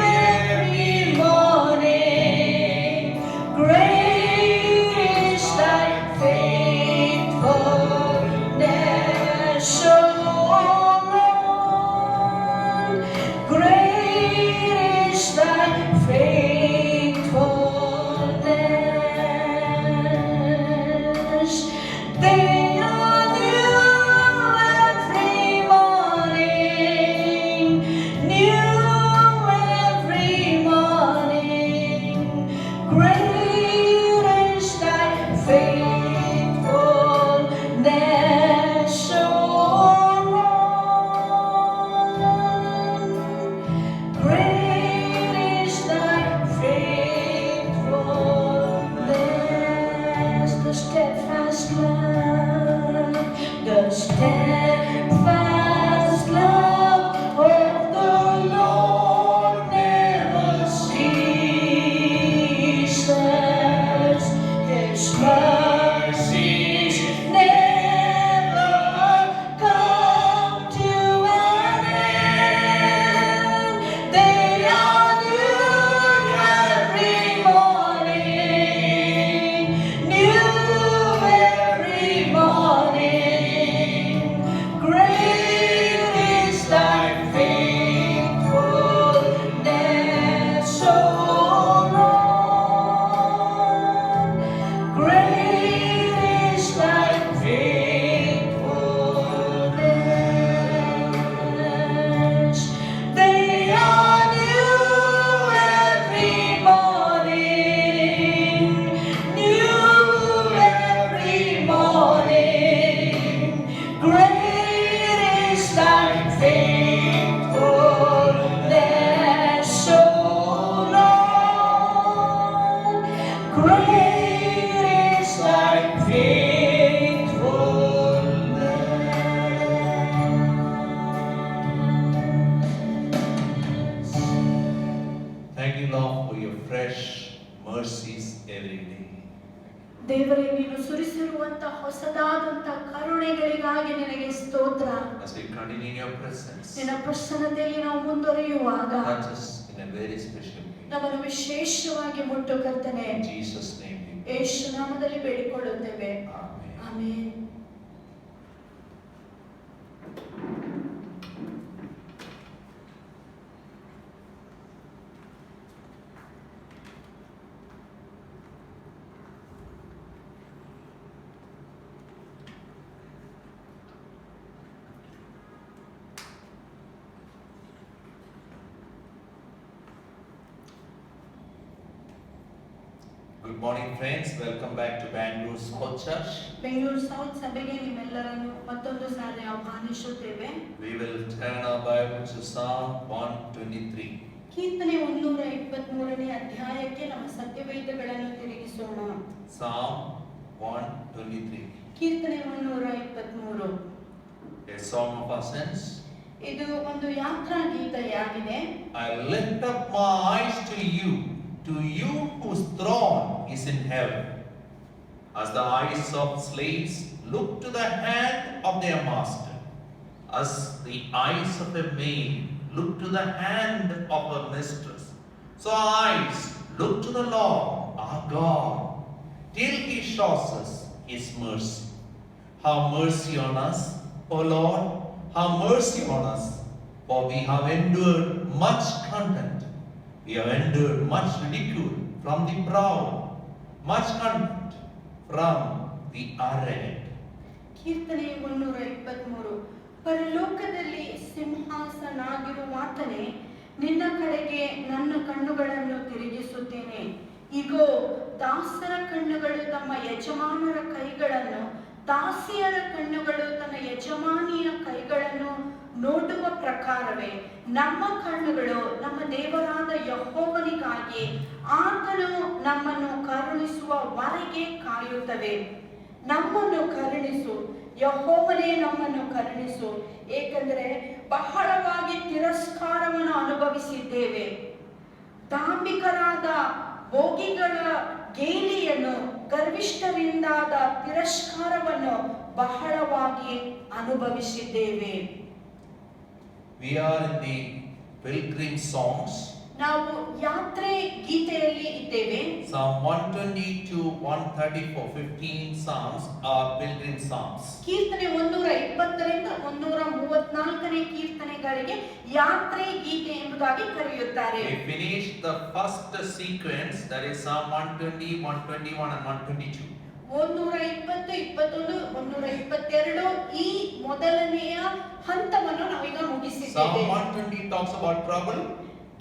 every morning. Great is thy faithfulness, O Lord. Great is thy faithfulness. They are new every morning. New every morning. Great is thy faithfulness, O Lord. Great is thy faithfulness. The steadfast love, the steadfast love of the Lord never ceases. His mercies never come to an end. They are new every morning. New every morning. Great is thy faithfulness, O Lord. Great is thy faithfulness. They are new every morning. New every morning. Great is thy faithfulness, O Lord. Great is thy faithfulness. Thank you, Lord, for your fresh mercies every day. ದೇವರೇ, ನೀನು ಸುರಿಸಿರುವಂತ ಹೊಸದಾದಂತ ಕರುಣೆಗಳಿಗಾಗಿ ನಿನಗೆ ಸ್ತೋತ್ರ. As we continue in your presence, ನಿನ್ನ ಪ್ರಸನ್ನತೆಯಲ್ಲಿ ನಾವು ಮುಂದುವರಿಯುವಾಗ touch us in a very special way. ನಮ್ಮನ್ನು ವಿಶೇಷವಾಗಿ ಮುಟ್ಟು ಕರ್ತನೆ. In Jesus' name we pray. ಯೇಸು ನಾಮದಲ್ಲಿ ಬೇಡಿಕೊಳ್ಳುತ್ತೇವೆ. Amen. Amen. Good morning, friends. Welcome back to Bangalore South Church. Bengaluru south ಸಭೆಗೆ ನಿಮ್ಮೆಲ್ಲರನ್ನು ಮತ್ತೊಂದು ಸಾರಿ ಆಹ್ವಾನಿಸುತ್ತೇವೆ. We will turn our Bible to Psalm 123. ಕೀರ್ತನೆ 123ನೇ ಅಧ್ಯಾಯಕ್ಕೆ ನಮ್ಮ ಸತ್ಯವೇದಗಳನ್ನು ತಿರುಗಿಸೋಣ. Psalm 123. ಕೀರ್ತನೆ 123. a song of ascents. ಇದು ಒಂದು ಯಾತ್ರಾ ಗೀತೆಯಾಗಿದೆ. I lift up my eyes to you whose throne is in heaven. As the eyes of slaves look to the hand of their master, as the eyes of a maid look to the hand of her mistress, so our eyes look to the Lord our God, till He shows us His mercy. Have mercy on us, O Lord, have mercy on us, for we have endured much contempt. We have endured much ridicule from the proud, much contempt from the arrogant. ಕೀರ್ತನೆ 123. ಪರಲೋಕದಲ್ಲಿ ಸಿಂಹಾಸನಾಗಿರುವಾತನೇ, ನಿನ್ನ ಕಡೆಗೆ ನನ್ನ ಕಣ್ಣುಗಳನ್ನು ತಿರುಗಿಸುತ್ತೇನೆ. ಇಗೋ, ದಾಸರ ಕಣ್ಣುಗಳು ತಮ್ಮ ಯಜಮಾನರ ಕೈಗಳನ್ನು, ದಾಸಿಯರ ಕಣ್ಣುಗಳು ತನ್ನ ಯಜಮಾನಿಯ ಕೈಗಳನ್ನು ನೋಡುವ ಪ್ರಕಾರವೇ ನಮ್ಮ ಕಣ್ಣುಗಳು ನಮ್ಮ ದೇವರಾದ ಯೆಹೋವನಿಗಾಗಿ ಆತನು ನಮ್ಮನ್ನು ಕರುಣಿಸುವವರೆಗೆ ಕಾಯುತ್ತವೆ. ನಮ್ಮನ್ನು ಕರುಣಿಸು ಯೆಹೋವನೇ, ನಮ್ಮನ್ನು ಕರುಣಿಸು, ಏಕೆಂದರೆ ಬಹಳವಾಗಿ ತಿರಸ್ಕಾರವನ್ನು ಅನುಭವಿಸಿದ್ದೇವೆ. ದಾಂಭಿಕರಾದ ಭೋಗಿಗಳ ಗೇಲಿಯನ್ನು, ಗರ್ವಿಷ್ಠರಿಂದಾದ ತಿರಸ್ಕಾರವನ್ನು ಬಹಳವಾಗಿ ಅನುಭವಿಸಿದ್ದೇವೆ. We are in the pilgrim songs. ನಾವು ಯಾತ್ರೆ ಗೀತೆಯಲ್ಲಿ ಇದ್ದೇವೆ. Psalm 120 to 134, 15 psalms are pilgrim psalms. ಕೀರ್ತನೆ 120ರಿಂದ 134ನೇ ಕೀರ್ತನೆಗಳಿಗೆ ಯಾತ್ರೆ ಗೀತೆ ಎಂಬುದಾಗಿ ಕರೆಯುತ್ತಾರೆ. We finished the first sequence, that is Psalm 120, 121 and 122. 120, 21, 122 ಈ ಮೊದಲನೆಯ ಹಂತವನ್ನು ನಾವೀಗ ಮುಗಿಸಿದ್ದೇವೆ. Psalm 120 talks about trouble.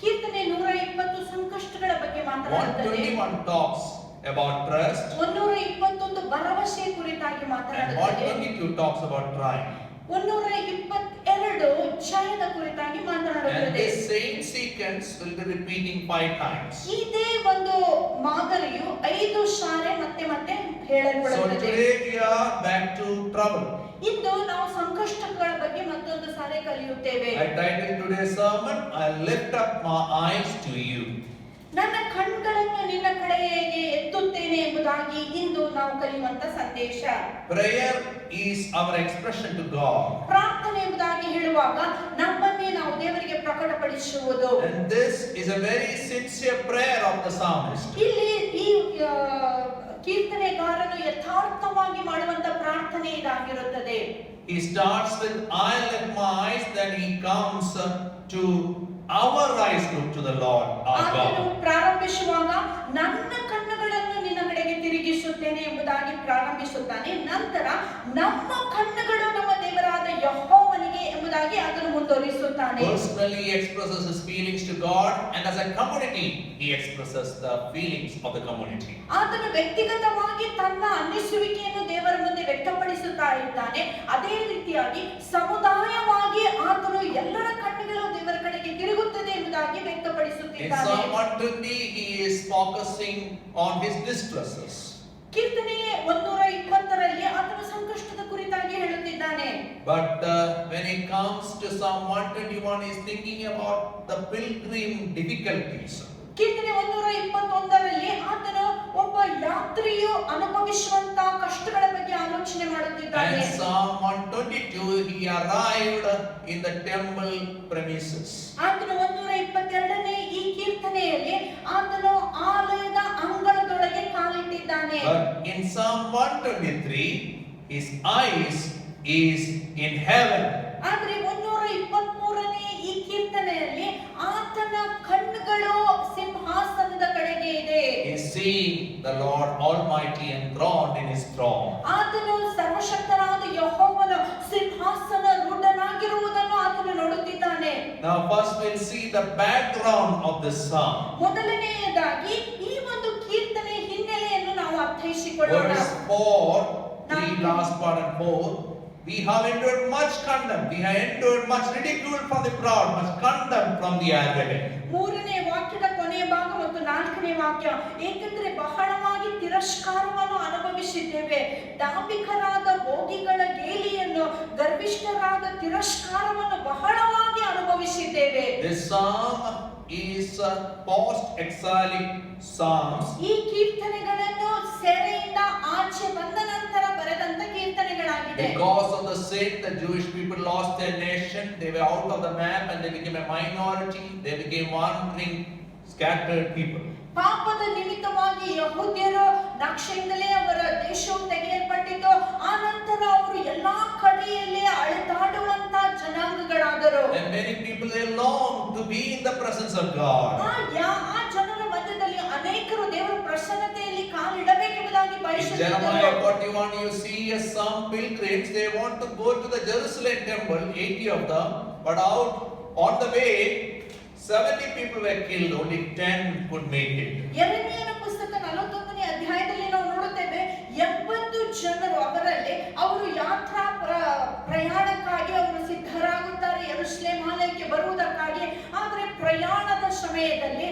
ಕೀರ್ತನೆ 120 ಸಂಕಷ್ಟಗಳ ಬಗ್ಗೆ ಮಾತನಾಡುತ್ತದೆ. 121 talks about trust. 121 ಭರವಸೆ ಕುರಿತಾಗಿ And ಮಾತನಾಡುತ್ತದೆ. 122 talks about triumph. 122 ಜಯದ ಕುರಿತಾಗಿ And ಮಾತನಾಡುತ್ತದೆ. this same sequence will be repeating 5 times. ಇದೇ ಒಂದು ಮಾದರಿಯು 5 ಸಾರಿ ಮತ್ತೆ ಮತ್ತೆ So ಹೇಳಲ್ಪಡುತ್ತದೆ. today we are back to trouble. ಇಂದು ನಾವು ಸಂಕಷ್ಟಗಳ ಬಗ್ಗೆ ಮತ್ತೊಂದು ಸಾರಿ ಕಲಿಯುತ್ತೇವೆ. I titled today's sermon, I lift up my eyes to you. ನನ್ನ ಕಣ್ಗಳನ್ನು ನಿನ್ನ ಕಡೆಗೆ ಎತ್ತುತ್ತೇನೆ ಎಂಬುದಾಗಿ ಇಂದು ನಾವು ಕಲಿಯುವಂತ ಸಂದೇಶ. Prayer is our expression to God. ಪ್ರಾರ್ಥನೆ ಎಂಬುದಾಗಿ ಹೇಳುವಾಗ ನಮ್ಮನ್ನೇ ನಾವು ದೇವರಿಗೆ ಪ್ರಕಟಪಡಿಸುವುದು. And this is a very sincere prayer of the psalmist. ಇಲ್ಲಿ ಈ ಕೀರ್ತನೆಗಾರನು ಯಥಾರ್ಥವಾಗಿ ಮಾಡುವಂತ ಪ್ರಾರ್ಥನೆ ಇದಾಗಿರುತ್ತದೆ. He starts with I lift my eyes, then he comes to our eyes look to the Lord our ಆತನು God. ಪ್ರಾರಂಭಿಸುವಾಗ ನನ್ನ ಕಣ್ಣುಗಳನ್ನು ನಿನ್ನ ಕಡೆಗೆ ತಿರುಗಿಸುತ್ತೇನೆ ಎಂಬುದಾಗಿ ಪ್ರಾರಂಭಿಸುತ್ತಾನೆ. ನಂತರ ನಮ್ಮ ಕಣ್ಣುಗಳು ನಮ್ಮ ದೇವರಾದ ಯೆಹೋವನಿಗೆ ಎಂಬುದಾಗಿ ಅದನ್ನು ಮುಂದುವರಿಸುತ್ತಾನೆ. Personally he expresses his feelings to God, and as a community he expresses the feelings of the community. ಆತನು ವ್ಯಕ್ತಿಗತವಾಗಿ ತನ್ನ ಅನ್ನಿಸುವಿಕೆಯನ್ನು ದೇವರ ಮುಂದೆ ವ್ಯಕ್ತಪಡಿಸುತ್ತಾ ಇದ್ದಾನೆ. ಅದೇ ರೀತಿಯಾಗಿ ಸಮುದಾಯವಾಗಿ ಆತನು ಎಲ್ಲರ ಕಣ್ಣುಗಳು ದೇವರ ಕಡೆಗೆ ತಿರುಗುತ್ತದೆ ಎಂಬುದಾಗಿ In ವ್ಯಕ್ತಪಡಿಸುತ್ತಿದ್ದಾನೆ. Psalm 120 he is focusing on his distresses. ಕೀರ್ತನೆ 120ರಲ್ಲಿ ಆತನು ಸಂಕಷ್ಟದ ಕುರಿತಾಗಿ ಹೇಳುತ್ತಿದ್ದಾನೆ. But when it comes to Psalm 121 he is thinking about the pilgrim difficulties. ಕೀರ್ತನೆ 121ರಲ್ಲಿ ಆತನು ಒಬ್ಬ ಯಾತ್ರಿಯು ಅನುಭವಿಸುವಂತ ಕಷ್ಟಗಳ ಬಗ್ಗೆ ಆಲೋಚನೆ ಮಾಡುತ್ತಿದ್ದಾನೆ. And Psalm 122 he arrived in the temple premises. ಆತನು 122ನೇ ಈ ಕೀರ್ತನೆಯಲ್ಲಿ ಆತನು ಆಲಯದ ಅಂಗಳದೊಳಗೆ ಕಾಲಿಟ್ಟಿದ್ದಾನೆ. But in Psalm 123 his eyes is in heaven. ಆದ್ರೆ 123ನೇ ಈ ಕೀರ್ತನೆಯಲ್ಲಿ ಆತನ ಕಣ್ಣುಗಳು ಸಿಂಹಾಸನದ ಕಡೆಗೆ ಇದೆ. He is seeing the Lord Almighty enthroned in his throne. ಆತನು ಸರ್ವಶಕ್ತನಾದ ಯೆಹೋವನ ಸಿಂಹಾಸನ ರೂಢನಾಗಿರುವುದನ್ನು ಆತನು ನೋಡುತ್ತಿದ್ದಾನೆ. Now first we'll see the background of this psalm. ಮೊದಲನೆಯದಾಗಿ ಈ ಒಂದು ಕೀರ್ತನೆ ಹಿನ್ನೆಲೆಯನ್ನು ನಾವು ಅರ್ಥೈಸಿಕೊಳ್ಳೋಣ. Verse 4, 3 last part and 4. We have endured much contempt. We have endured much ridicule from the proud, much contempt from the arrogant. 3ನೇ ವಾಕ್ಯದ ಕೊನೆ ಮೂರನೆಯ ಭಾಗ ಮತ್ತು ನಾಲ್ಕನೇ ವಾಕ್ಯ. ಏಕೆಂದರೆ ಬಹಳವಾಗಿ ತಿರಸ್ಕಾರವನ್ನು ಅನುಭವಿಸಿದ್ದೇವೆ, ಡಾಂಬಿಕರಾದ ಭೋಗಿಗಳ ಗೇಲಿಯನ್ನು, ಗರ್ವಿಷ್ಠರಾದ ತಿರಸ್ಕಾರವನ್ನು ಬಹಳವಾಗಿ ಅನುಭವಿಸಿದ್ದೇವೆ. This psalm is post-exilic psalms. ಈ ಕೀರ್ತನೆಗಳನ್ನು ಸೆರೆಯಿಂದ ಆಚೆ ಬಂದ ನಂತರ ಬರೆದಂತ ಕೀರ್ತನೆಗಳಾಗಿದೆ. Because of the sin, the Jewish people lost their nation. They were out of the map and they became a minority. They became wandering, scattered people. ಪಾಪದ ನಿಮಿತ್ತವಾಗಿ ಯಹೂದ್ಯರು ನಕ್ಷೆಯಿಂದಲೇ ಅವರ ದೇಶವು ತೆಗೆಯಲ್ಪಟ್ಟಿತು. ಆ ನಂತರ ಅವರು ಎಲ್ಲಾ ಕಡೆಯಲ್ಲಿ ಅಳೆದಾಡುವಂತ ಜನಾಂಗಗಳಾದರು. And many people, they long to be in the presence of God. ಆ ಜನರ ಮಧ್ಯದಲ್ಲಿ ಅನೇಕರು ದೇವರ ಪ್ರಸನ್ನತೆಯಲ್ಲಿ ಕಾಲಿಡಬೇಕೆಂಬುದಾಗಿ Jeremiah ಬಯಸುತ್ತಿದ್ದರು. 41, you see some pilgrims, they want to go to the Jerusalem temple, 80 of them, but out on the way, 70 people were killed, only 10 could make it. ಯೆರೆಮೀಯನ ಪುಸ್ತಕ 41ನೇ ಅಧ್ಯಾಯದಲ್ಲಿ ನಾವು ನೋಡುತ್ತೇವೆ, 70 ಜನರು ಅವರಲ್ಲಿ ಅವರು ಯಾತ್ರಾ ಪ್ರಯಾಣಕ್ಕಾಗಿ ಅವರು ಸಿದ್ಧರಾಗುತ್ತಾರೆ ಯೆರೂಸಲೇಮ್ ಆಲಯಕ್ಕೆ ಬರುವುದಕ್ಕಾಗಿ. ಆದರೆ ಪ್ರಯಾಣದ ಸಮಯದಲ್ಲಿ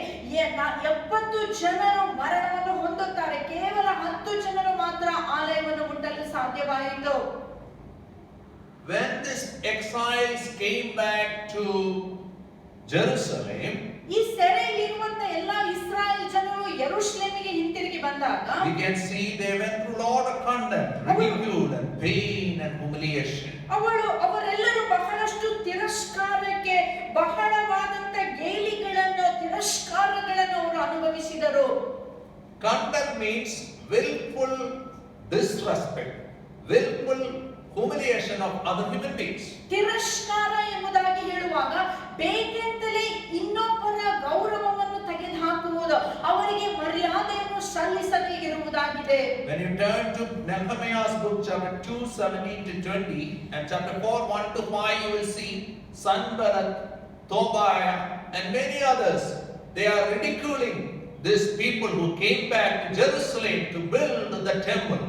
70 ಜನರು ಮರಣವನ್ನು ಹೊಂದುತ್ತಾರೆ. ಕೇವಲ 10 ಜನರು ಮಾತ್ರ ಆಲಯವನ್ನು ಮುಟ್ಟಲು ಸಾಧ್ಯವಾಯಿತು. When these exiles came back to Jerusalem, ಈ ಸೆರೆಯಲ್ಲಿರುವಂತ ಎಲ್ಲಾ ಇಸ್ರಾಯೇಲ್ ಜನರು ಯೆರೂಸಲೇಮಿಗೆ ಹಿಂತಿರುಗಿ ಬಂದಾಗ we can see they went through a lot of contempt, ridicule and pain and humiliation. ಅವರೆಲ್ಲರೂ ಬಹಳಷ್ಟು ತಿರಸ್ಕಾರಕ್ಕೆ, ಬಹಳವಾದಂತ ಗೇಲಿಗಳನ್ನು, ತಿರಸ್ಕಾರಗಳನ್ನು ಅವರು ಅನುಭವಿಸಿದರು. Contempt means willful disrespect, willful humiliation of other human beings. ತಿರಸ್ಕಾರ ಎಂಬುದಾಗಿ ಹೇಳುವಾಗ ಬೇಕೆಂತಲೇ ಇನ್ನೊಬ್ಬರ ಗೌರವವನ್ನು ತೆಗೆದುಹಾಕುವುದು, ಅವರಿಗೆ ಮರ್ಯಾದೆಯನ್ನು ಸಲ್ಲಿಸದೇ ಇರುವುದಾಗಿದೆ. When you turn to Nehemiah's book, chapter 2, 17 to 20, and chapter 4, 1 to 5, you will see Sanballat, Tobiah, and many others. They are ridiculing these people who came back to Jerusalem to build the temple.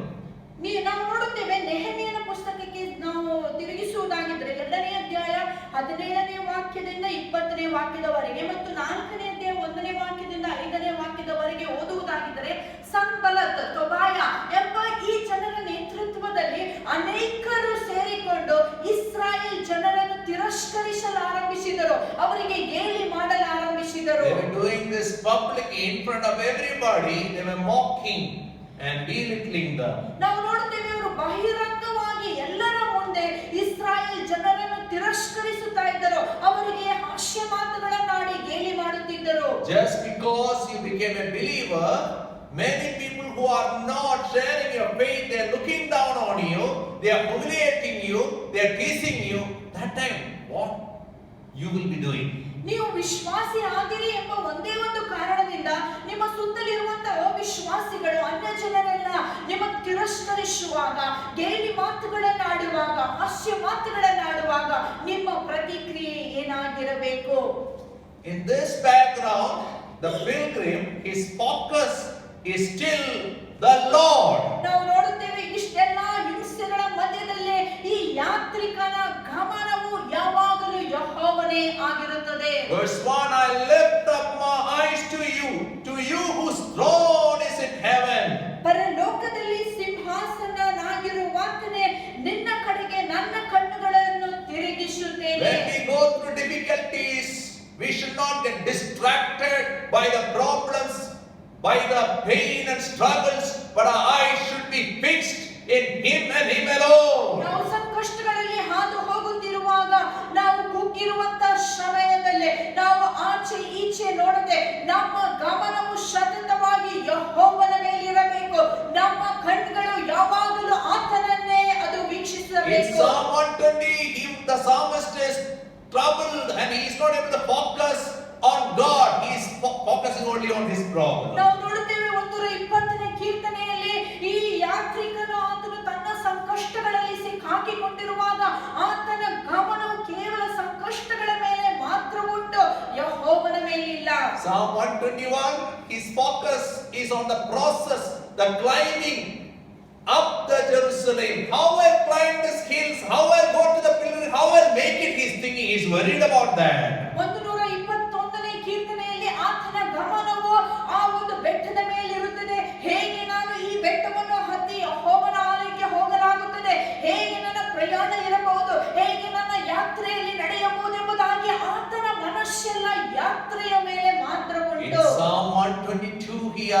ನಾವು ನೋಡುತ್ತೇವೆ ನೆಹೆಮೀಯನ ಪುಸ್ತಕಕ್ಕೆ ನಾವು ತಿರುಗಿಸುವುದಾಗಿದ್ರೆ 2ನೇ ಅಧ್ಯಾಯ 17ನೇ ವಾಕ್ಯದಿಂದ 20ನೇ ವಾಕ್ಯದವರೆಗೆ ಮತ್ತು 4ನೇ ಅಧ್ಯಾಯ 1ನೇ ವಾಕ್ಯದಿಂದ 5ನೇ ವಾಕ್ಯದವರೆಗೆ ಓದುವುದಾಗಿದ್ದರೆ, ಸನ್ಬಲತ್, ತೊಬಾಯ ಎಂಬ ಈ ಜನರ ನೇತೃತ್ವದಲ್ಲಿ ಅನೇಕರು ಸೇರಿಕೊಂಡು ಇಸ್ರಾಯೇಲ್ ಜನರನ್ನು ತಿರಸ್ಕರಿಸಲು ಆರಂಭಿಸಿದರು, ಅವರಿಗೆ ಗೇಲಿ ಮಾಡಲು ಆರಂಭಿಸಿದರು. They were doing this publicly in front of everybody. They were mocking and belittling them. ನಾವು ನೋಡುತ್ತೇವೆ ಅವರು ಬಹಿರಂಗವಾಗಿ ಎಲ್ಲರ ಮುಂದೆ ಇಸ್ರಾಯೇಲ್ ಜನರನ್ನು ತಿರಸ್ಕರಿಸುತ್ತಾ ಇದ್ದರು, ಅವರಿಗೆ ಹಾಸ್ಯ ಮಾತುಗಳನ್ನಾಡಿ ಗೇಲಿ ಮಾಡುತ್ತಿದ್ದರು. Just because you became a believer, many people who are not sharing your faith, they are looking down on you, they are humiliating you, they are teasing you. That time, what you will be doing? ನೀವು ವಿಶ್ವಾಸಿ ಆಗಿರಿ ಎಂಬ ಒಂದೇ ಒಂದು ಕಾರಣದಿಂದ ನಿಮ್ಮ ಸುತ್ತಲಿರುವಂತಹ ಅವಿಶ್ವಾಸಿಗಳು, ಅನ್ಯ ಜನರೆಲ್ಲ ನಿಮ್ಮ ತಿರಸ್ಕರಿಸುವಾಗ, ಗೇಲಿ ಮಾತುಗಳನ್ನಾಡುವಾಗ, ಹಾಸ್ಯ ಮಾತುಗಳನ್ನಾಡುವಾಗ ನಿಮ್ಮ ಪ್ರತಿಕ್ರಿಯೆ ಏನಾಗಿರಬೇಕು? In this background, the pilgrim, his focus is still the Lord. ನಾವು ನೋಡುತ್ತೇವೆ ಇಷ್ಟೆಲ್ಲ ಹಿಂಸೆಗಳ ಮಧ್ಯದಲ್ಲೇ ಈ ಯಾತ್ರಿಕನ ಗಮನವು ಯಾವಾಗಲೂ ಯೆಹೋವನೇ ಆಗಿರುತ್ತದೆ. Verse 1, I lift up my eyes to you whose throne is in heaven. ಪರಲೋಕದಲ್ಲಿ ಸಿಂಹಾಸನನಾಗಿರುವಾತನೇ, ನಿನ್ನ ಕಡೆಗೆ ನನ್ನ ಕಣ್ಣುಗಳನ್ನು ತಿರುಗಿಸುತ್ತೇನೆ. When we go through difficulties, we should not get distracted by the problems, by the pain and struggles, but our eyes should be fixed in Him and Him alone. ನಾವು ಸಂಕಷ್ಟಗಳಲ್ಲಿ ಹಾದು ಹೋಗುತ್ತಿರುವಾಗ, ನಾವು ಕುಗ್ಗಿರುವಂತಹ ಸಮಯದಲ್ಲಿ ನಾವು ಆಚೆ ಈಚೆ ನೋಡದೆ ನಮ್ಮ ಗಮನವು ಸತತವಾಗಿ ಯೆಹೋವನ ಮೇಲಿರಬೇಕು. ನಮ್ಮ ಕಣ್ಣುಗಳು ಯಾವಾಗಲೂ ಆತನನ್ನೇ ಅದು In ವೀಕ್ಷಿಸಬೇಕು. Psalm 120, the psalmist is troubled and he is not able to focus on God. He is focusing only on his problem. ನಾವು ನೋಡುತ್ತೇವೆ 120ನೇ ಕೀರ್ತನೆಯಲ್ಲಿ ಈ ಯಾತ್ರಿಕನು ಆತನು ತನ್ನ ಸಂಕಷ್ಟಗಳಲ್ಲಿ ಸಿಕ್ಕಾಕಿಕೊಂಡಿರುವಾಗ ಆತನ ಗಮನವು ಕೇವಲ ಸಂಕಷ್ಟಗಳ ಮೇಲೆ ಮಾತ್ರ ಉಂಟು, ಯೆಹೋವನ ಮೇಲಿಲ್ಲ. Psalm 121, his focus is on the process, the climbing up the Jerusalem. How I'll climb these hills, how I'll go to the pillar, how I'll make it, he's thinking, he's worried about that. 121ನೇ ಕೀರ್ತನೆಯಲ್ಲಿ ಆತನ ಗಮನ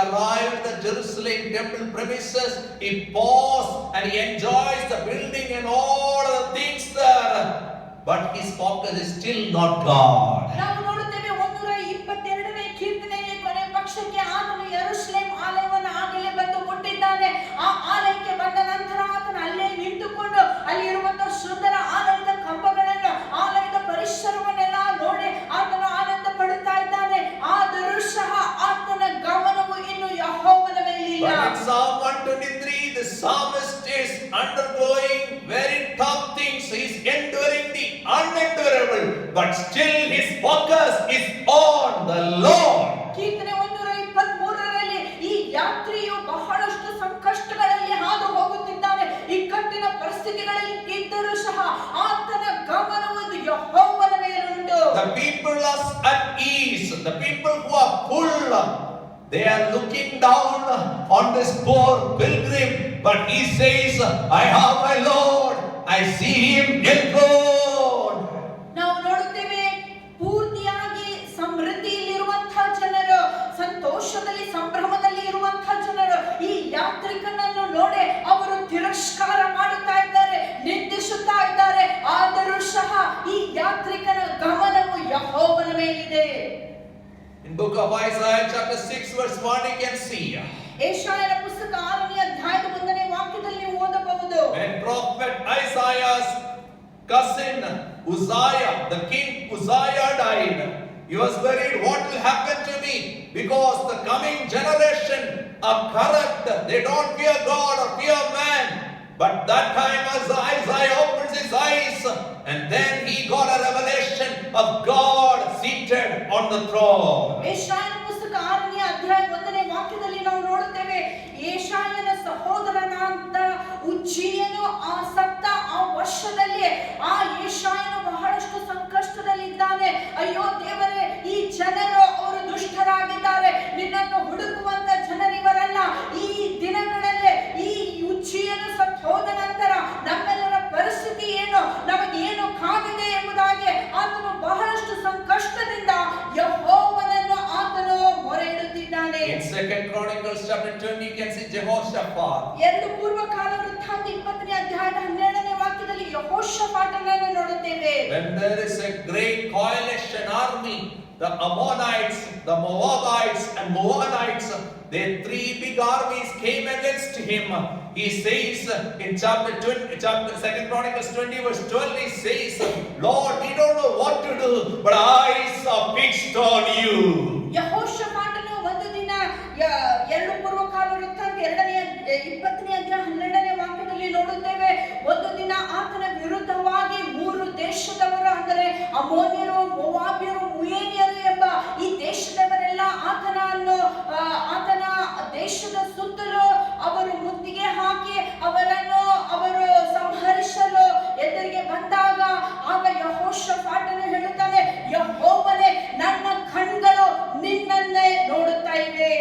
arrived at the Jerusalem temple premises, he paused and he enjoys the building and all the things there. But his focus is still not God. ನಾವು ನೋಡುತ್ತೇವೆ 122ನೇ ಕೀರ್ತನೆಯಲ್ಲಿ ಕೊನೆ ಪಕ್ಷಕ್ಕೆ ಆತನು ಯೆರೂಸಲೇಮ್ ಆಲಯವನ್ನು ಆಗಲೇ ಬಂದು ಮುಟ್ಟಿದ್ದಾನೆ. ಆ ಆಲಯಕ್ಕೆ ಬಂದ ನಂತರ ಆತನು ಅಲ್ಲೇ ನಿಂತುಕೊಂಡು ಅಲ್ಲಿರುವಂತಹ ಸುಂದರ ಆಲಯದ ಕಂಬಗಳನ್ನು, ಆಲಯದ ಪರಿಸರವನ್ನೆಲ್ಲ ನೋಡಿ ಆತನು ಆನಂದ ಪಡುತ್ತಾ ಇದ್ದಾನೆ. ಆದರೂ ಸಹ ಆತನ ಗಮನವು ಇನ್ನು ಯೆಹೋವನ ಮೇಲಿಲ್ಲ. But in Psalm 123, the psalmist is undergoing very tough things. He is enduring the unendurable, but still his focus is on the Lord. ಕೀರ್ತನೆ 123ರಲ್ಲಿ ಈ ಯಾತ್ರಿಯು ಬಹಳಷ್ಟು ಸಂಕಷ್ಟಗಳಲ್ಲಿ ಹಾದು ಹೋಗುತ್ತಿದ್ದಾನೆ. ಇಕ್ಕಟ್ಟಿನ ಪರಿಸ್ಥಿತಿಗಳಲ್ಲಿ ಇದ್ದರೂ ಸಹ ಆತನ ಗಮನವು ಯೆಹೋವನ ಮೇಲುಂಟು. The people are at ease. The people who are full, they are looking down on this poor pilgrim. But he says, I have my Lord. I see him enthroned. ನಾವು ನೋಡುತ್ತೇವೆ ಪೂರ್ತಿಯಾಗಿ ಸಮೃದ್ಧಿಯಲ್ಲಿರುವಂತಹ ಜನರು, ಸಂತೋಷದಲ್ಲಿ ಸಂಭ್ರಮದಲ್ಲಿ ಇರುವಂತಹ ಜನರು ಈ ಯಾತ್ರಿಕನನ್ನು ನೋಡಿ ಅವರು ತಿರಸ್ಕಾರ ಮಾಡುತ್ತಾ ಇದ್ದಾರೆ, ನಿಂದಿಸುತ್ತಾ ಇದ್ದಾರೆ. ಆದರೂ ಸಹ ಈ ಯಾತ್ರಿಕನ ಗಮನವು ಯೆಹೋವನ ಮೇಲಿದೆ. In book of Isaiah chapter 6 verse 1 you can see. ಯೆಶಾಯನ ಪುಸ್ತಕ 6ನೇ ಅಧ್ಯಾಯದ 1ನೇ ವಾಕ್ಯದಲ್ಲಿ ನೀವು ಓದಬಹುದು. When prophet Isaiah's cousin Uzziah, the king Uzziah died, he was worried, what will happen to me? Because the coming generation are corrupt. They don't fear God or fear man. But that time as Isaiah opens his eyes, and then he got a revelation of God seated on the throne. ಯೆಶಾಯನ ಪುಸ್ತಕ 6ನೇ ಅಧ್ಯಾಯ 1ನೇ ವಾಕ್ಯದಲ್ಲಿ ನಾವು ನೋಡುತ್ತೇವೆ, ಯೆಶಾಯನ ಸಹೋದರನಾದ ಉಜ್ಜೀಯನು ಆ ಸತ್ತ ಆ ವರ್ಷದಲ್ಲಿ ಆ ಯೆಶಾಯನು ಬಹಳಷ್ಟು ಸಂಕಷ್ಟದಲ್ಲಿದ್ದಾನೆ. ಅಯ್ಯೋ ದೇವರೇ, ಈ ಜನರು ಅವರು ದುಷ್ಟರಾಗಿದ್ದಾರೆ, ನಿನ್ನನ್ನು ಹುಡುಕುವಂತ ಜನರಿವರಲ್ಲ. ಈ ದಿನಗಳಲ್ಲಿ ಈ ಉಜ್ಜೀಯನು ಸತ್ತ ಹೋದ ನಂತರ ನಮ್ಮೆಲ್ಲರ ಪರಿಸ್ಥಿತಿ ಏನು, ನಮಗೇನು ಕಾದಿದೆ ಎಂಬುದಾಗಿ ಆತನು ಬಹಳಷ್ಟು ಸಂಕಷ್ಟದಿಂದ ಯೆಹೋವನನ್ನು ಆತನು ಮೊರೆ ಇಡುತ್ತಿದ್ದಾನೆ. In 2 Chronicles chapter 20 you can see Jehoshaphat. ಎರಡು ಪೂರ್ವಕಾಲ ವೃತ್ತಾಂತ 20ನೇ ಅಧ್ಯಾಯದ 12ನೇ ವಾಕ್ಯದಲ್ಲಿ ಯೆಹೋಷಾಫಾಟನನ್ನು ನೋಡುತ್ತೇವೆ. When there is a great coalition army, the Ammonites, the Moabites and Moabites, their three big armies came against him. He says in chapter 2 Chronicles 20 verse 12, he says, Lord, we don't know what to do, but eyes are fixed on you. ಯೆಹೋಷಾಫಾಟನು ಒಂದು ದಿನ ಎರಡು ಪೂರ್ವಕಾಲ ವೃತ್ತಾಂತ 2ನೇ 20ನೇ ಅಧ್ಯಾಯ 12ನೇ ವಾಕ್ಯದಲ್ಲಿ ನೋಡುತ್ತೇವೆ, ಒಂದು ದಿನ ಆತನ ವಿರುದ್ಧವಾಗಿ 3 ದೇಶದವರು, ಅಂದರೆ ಅಮ್ಮೋನ್ಯರು, ಮೋವಾಬ್ಯರು, ಮುಯೇನಿಯರು ಎಂಬ ಈ ದೇಶದವರೆಲ್ಲ ಆತನ ದೇಶದ ಸುತ್ತಲೂ ಅವರು ಮುತ್ತಿಗೆ ಹಾಕಿ ಅವರು ಸಂಹರಿಸಲು ಎದುರಿಗೆ ಬಂದಾಗ ಆಗ ಯೆಹೋಷಾಫಾಟನು ಹೇಳುತ್ತಾನೆ, ಯೆಹೋವನೇ, ನನ್ನ ಕಣ್ಣುಗಳು ನಿನ್ನನ್ನೇ ನೋಡುತ್ತಾ ಇವೆ.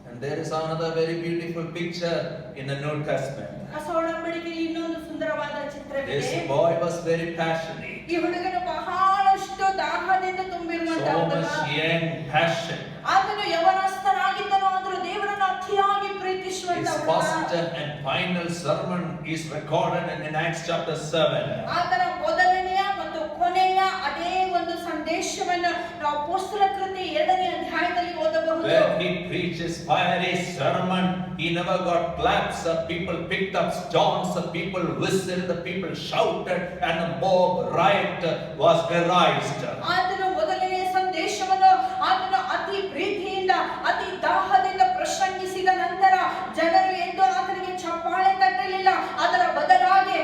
And there is another very beautiful picture in the New Testament. ಹೊಸ ಒಡಂಬಡಿಕೆಯಲ್ಲಿ ಇನ್ನೊಂದು ಸುಂದರವಾದ ಚಿತ್ರವಿದೆ. This boy was very passionate. ಈ ಹುಡುಗನು ಬಹಳಷ್ಟು ದಾಹದಿಂದ So ತುಂಬಿರುವಂತಹ much young passion. ಆತನು ಯವನಸ್ಥನಾಗಿದ್ದನು, ಆದರೂ ದೇವರನ್ನು ಅತಿಯಾಗಿ His ಪ್ರೀತಿಸುವಂತಹ first and final sermon is recorded in Acts chapter 7. ಆತನ ಮೊದಲನೆಯ ಮತ್ತು ಕೊನೆಯ ಅದೇ ಒಂದು ಸಂದೇಶವನ್ನು ನಾವು ಅಪೊಸ್ತಲ ಕೃತ್ಯ 2ನೇ ಅಧ್ಯಾಯದಲ್ಲಿ ಓದಬಹುದು. When he preached his fiery sermon, he never got claps. People picked up stones, people whistled, people shouted, and a mob riot was arised. ಆತನು ಮೊದಲನೇ ಸಂದೇಶವನ್ನು ಆತನು ಅತಿ ಪ್ರೀತಿಯಿಂದ ಅತಿ ದಾಹದಿಂದ ಪ್ರಸಂಗಿಸಿದ ನಂತರ ಜನರು ಎದ್ದು ಆತನಿಗೆ ಚಪ್ಪಾಳೆ ತಟ್ಟಲಿಲ್ಲ. ಅದರ ಬದಲಾಗಿ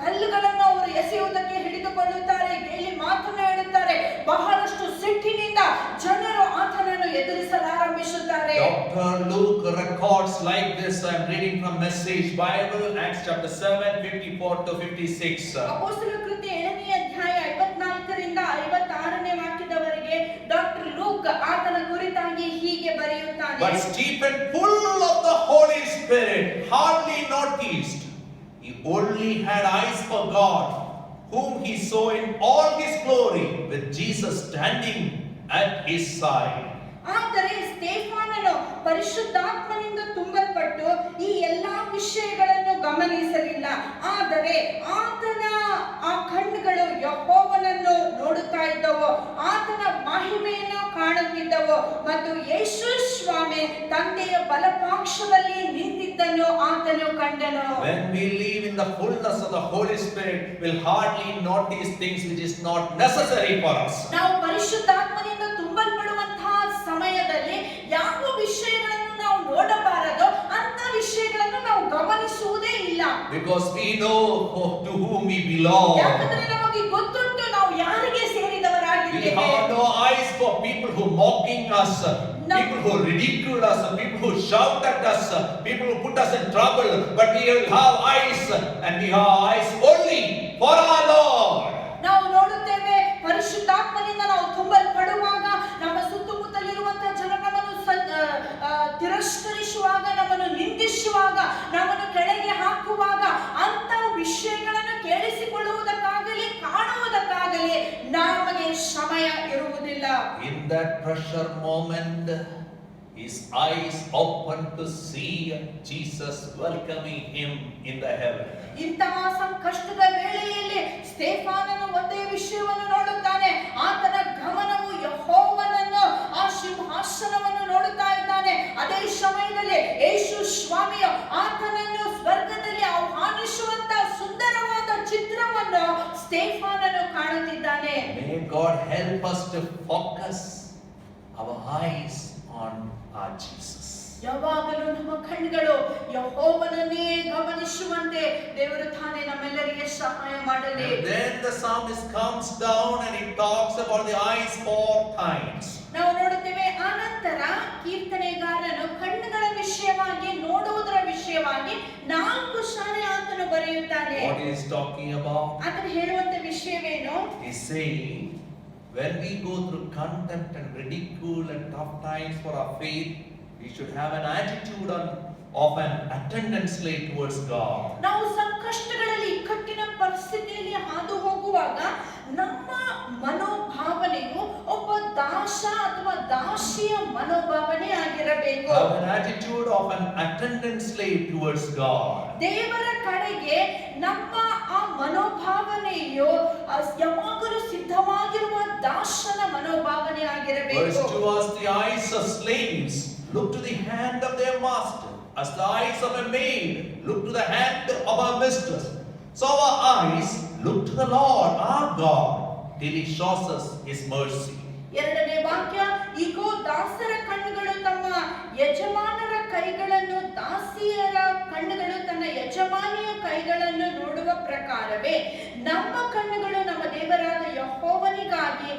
ಕಲ್ಲುಗಳನ್ನು ಅವರು ಎಸೆಯುವುದಕ್ಕೆ ಹಿಡಿದುಕೊಳ್ಳುತ್ತಾರೆ, ಗೇಲಿ ಮಾತನಾಡುತ್ತಾರೆ. ಬಹಳಷ್ಟು ಸಿಟ್ಟಿನಿಂದ ಜನರು ಆತನನ್ನು ಎದುರಿಸಲಾರಂಭಿಸುತ್ತಾರೆ. Dr. Luke records like this. I am reading from Message Bible, Acts chapter 7, 54 to 56. ಅಪೊಸ್ತಲ ಕೃತ್ಯ 7ನೇ ಅಧ್ಯಾಯ 54ರಿಂದ 56ನೇ ವಾಕ್ಯದವರೆಗೆ ಡಾಕ್ಟರ್ ಲೂಕ್ ಆತನ ಕುರಿತಾಗಿ ಹೀಗೆ ಬರೆಯುತ್ತಾನೆ. But Stephen, full of the Holy Spirit, hardly noticed. He only had eyes for God, whom he saw in all his glory, with Jesus standing at his side. ಆದರೆ ಸ್ಟೇಫಾನನು ಪರಿಶುದ್ಧಾತ್ಮನಿಂದ ತುಂಬಲ್ಪಟ್ಟು ಈ ಎಲ್ಲಾ ವಿಷಯಗಳನ್ನು ಗಮನಿಸಲಿಲ್ಲ. ಆದರೆ ಆತನ ಆ ಕಣ್ಣುಗಳು ಯೆಹೋವನನ್ನು ನೋಡುತ್ತಾ ಇದ್ದವು, ಆತನ ಮಹಿಮೆಯನ್ನು ಕಾಣುತ್ತಿದ್ದವು ಮತ್ತು ಯೇಸು ಸ್ವಾಮಿ ತಂದೆಯ ಬಲಪಾರ್ಶ್ವದಲ್ಲಿ ನಿಂತಿದ್ದನ್ನು ಆತನು ಕಂಡನು. When we live in the fullness of the Holy Spirit, we'll hardly notice things which is not necessary for us. ನಾವು ಪರಿಶುದ್ಧಾತ್ಮನಿಂದ ತುಂಬಲ್ಪಡುವಂತಹ ಸಮಯದಲ್ಲಿ ಯಾವ ವಿಷಯಗಳನ್ನು ನಾವು ನೋಡಬಾರದೋ ಅಂತ ವಿಷಯಗಳನ್ನು ನಾವು ಗಮನಿಸುವುದೇ ಇಲ್ಲ. Because we know to whom we belong. ಯಾಕಂದ್ರೆ ನಮಗೆ ಗೊತ್ತುಂಟು ನಾವು ಯಾರಿಗೆ We ಸೇರಿದವರಾಗಿದ್ದೇವೆ. have no eyes for people who mocking us, people who ridicule us, people who shout at us, people who put us in trouble. But we will have eyes, and we have eyes only for our Lord. ನಾವು ನೋಡುತ್ತೇವೆ ಪರಿಶುದ್ಧಾತ್ಮನಿಂದ ನಾವು ತುಂಬಲ್ಪಡುವಾಗ ನಮ್ಮ ಸುತ್ತಮುತ್ತಲಿರುವಂತಹ ಜನ ನಮ್ಮನ್ನು ತಿರಸ್ಕರಿಸುವಾಗ, ನಮ್ಮನ್ನು ನಿಂದಿಸುವಾಗ, ನಮ್ಮನ್ನು ಕೆಳಗೆ ಹಾಕುವಾಗ ಅಂತ ವಿಷಯಗಳನ್ನು ಕೇಳಿಸಿಕೊಳ್ಳುವುದಕ್ಕಾಗಲಿ ಕಾಣುವುದಕ್ಕಾಗಲಿ ನಮಗೆ ಸಮಯ ಇರುವುದಿಲ್ಲ. In that pressure moment, his eyes open to see Jesus welcoming him in the heaven. ಇಂತಹ ಸಂಕಷ್ಟದ ವೇಳೆಯಲ್ಲಿ ಸ್ಟೇಫಾನನು ಒಂದೇ ವಿಷಯವನ್ನು ನೋಡುತ್ತಾನೆ. ಆತನ ಗಮನವು ಯೆಹೋವನನ್ನು, ಆ ಸಿಂಹಾಸನವನ್ನು ನೋಡುತ್ತಾ ಇದ್ದಾನೆ. ಅದೇ ಸಮಯದಲ್ಲಿ ಯೇಸು ಸ್ವಾಮಿಯು ಆತನನ್ನು ಸ್ವರ್ಗದಲ್ಲಿ ಆಹ್ವಾನಿಸುವಂತ ಸುಂದರವಾದ ಚಿತ್ರವನ್ನು ಸ್ಟೇಫಾನನು ಕಾಣುತ್ತಿದ್ದಾನೆ. May God help us to focus our eyes on our Jesus. ಯಾವಾಗಲೂ ನಮ್ಮ ಕಣ್ಣುಗಳು ಯೆಹೋವನನ್ನೇ ಗಮನಿಸುವಂತೆ ದೇವರು ತಾನೇ ನಮ್ಮೆಲ್ಲರಿಗೆ ಸಹಾಯ ಮಾಡಲಿ. And then the psalmist comes down and he talks about the eyes 4 times. ನಾವು ನೋಡುತ್ತೇವೆ ಆನಂತರ ಕೀರ್ತನೆಗಾರನು ಕಣ್ಣುಗಳ ವಿಷಯವಾಗಿ, ನೋಡುವುದರ ವಿಷಯವಾಗಿ 4 ಸಾರಿ ಆತನು ಬರೆಯುತ್ತಾನೆ. What he is talking about? ಆತನು ಹೇಳುವಂತ ವಿಷಯವೇನು? He is saying, when we go through contempt and ridicule and tough times for our faith, we should have an attitude of an attendant slave towards God. ನಾವು ಸಂಕಷ್ಟಗಳಲ್ಲಿ, ಇಕ್ಕಟ್ಟಿನ ಪರಿಸ್ಥಿತಿಯಲ್ಲಿ ಹಾದು ಹೋಗುವಾಗ ನಮ್ಮ ಮನೋಭಾವನೆಯು ಒಬ್ಬ ದಾಸ ಅಥವಾ ದಾಸಿಯ ಮನೋಭಾವನೆ ಆಗಿರಬೇಕು. Have an attitude of an attendant slave towards God. ದೇವರ ಕಡೆಗೆ ನಮ್ಮ ಆ ಮನೋಭಾವನೆಯು ಯಾವಾಗಲೂ ಸಿದ್ಧವಾಗಿರುವ ದಾಸನ ಮನೋಭಾವನೆ ಆಗಿರಬೇಕು. Verse 2, as the eyes of slaves look to the hand of their master, as the eyes of a maid look to the hand of her mistress, so our eyes look to the Lord our God till he shows us his mercy. ಎರಡನೇ ವಾಕ್ಯ, ಈಗೋ ದಾಸರ ಕಣ್ಣುಗಳು ತಮ್ಮ ಯಜಮಾನರ ಕೈಗಳನ್ನು, ದಾಸಿಯರ ಕಣ್ಣುಗಳು ತನ್ನ ಯಜಮಾನಿಯ ಕೈಗಳನ್ನು ನೋಡುವ ಪ್ರಕಾರವೇ ನಮ್ಮ ಕಣ್ಣುಗಳು ನಮ್ಮ ದೇವರಾದ ಯೆಹೋವನಿಗಾಗಿ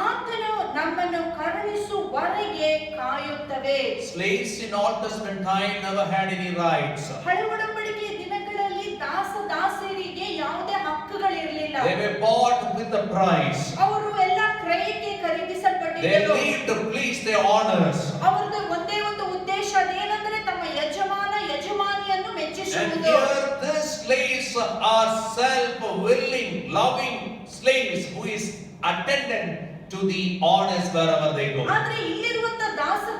ಆತನು ನಮ್ಮನ್ನು ಕರುಣಿಸುವವರೆಗೆ ಕಾಯುತ್ತವೆ. Slaves in Old Testament time never had any rights. ಹಳೆ ಒಡಂಬಡಿಕೆಯ ದಿನಗಳಲ್ಲಿ ದಾಸರಿಗೆ ಯಾವುದೇ ಹಕ್ಕುಗಳಿರಲಿಲ್ಲ. They were bought with a price. ಅವರು ಎಲ್ಲ ಕ್ರಯಕ್ಕೆ They ಖರೀದಿಸಲ್ಪಟ್ಟಿದ್ದರು. lived to please their owners. ಅವರದ್ದು ಒಂದೇ ಒಂದು ಉದ್ದೇಶ, ಅದೇನೆಂದರೆ ತಮ್ಮ ಯಜಮಾನಿಯನ್ನು And ಮೆಚ್ಚಿಸುವುದು. here these slaves are self-willing, loving slaves who is attendant to the owners wherever they go. ಆದ್ರೆ ಇಲ್ಲಿರುವಂತ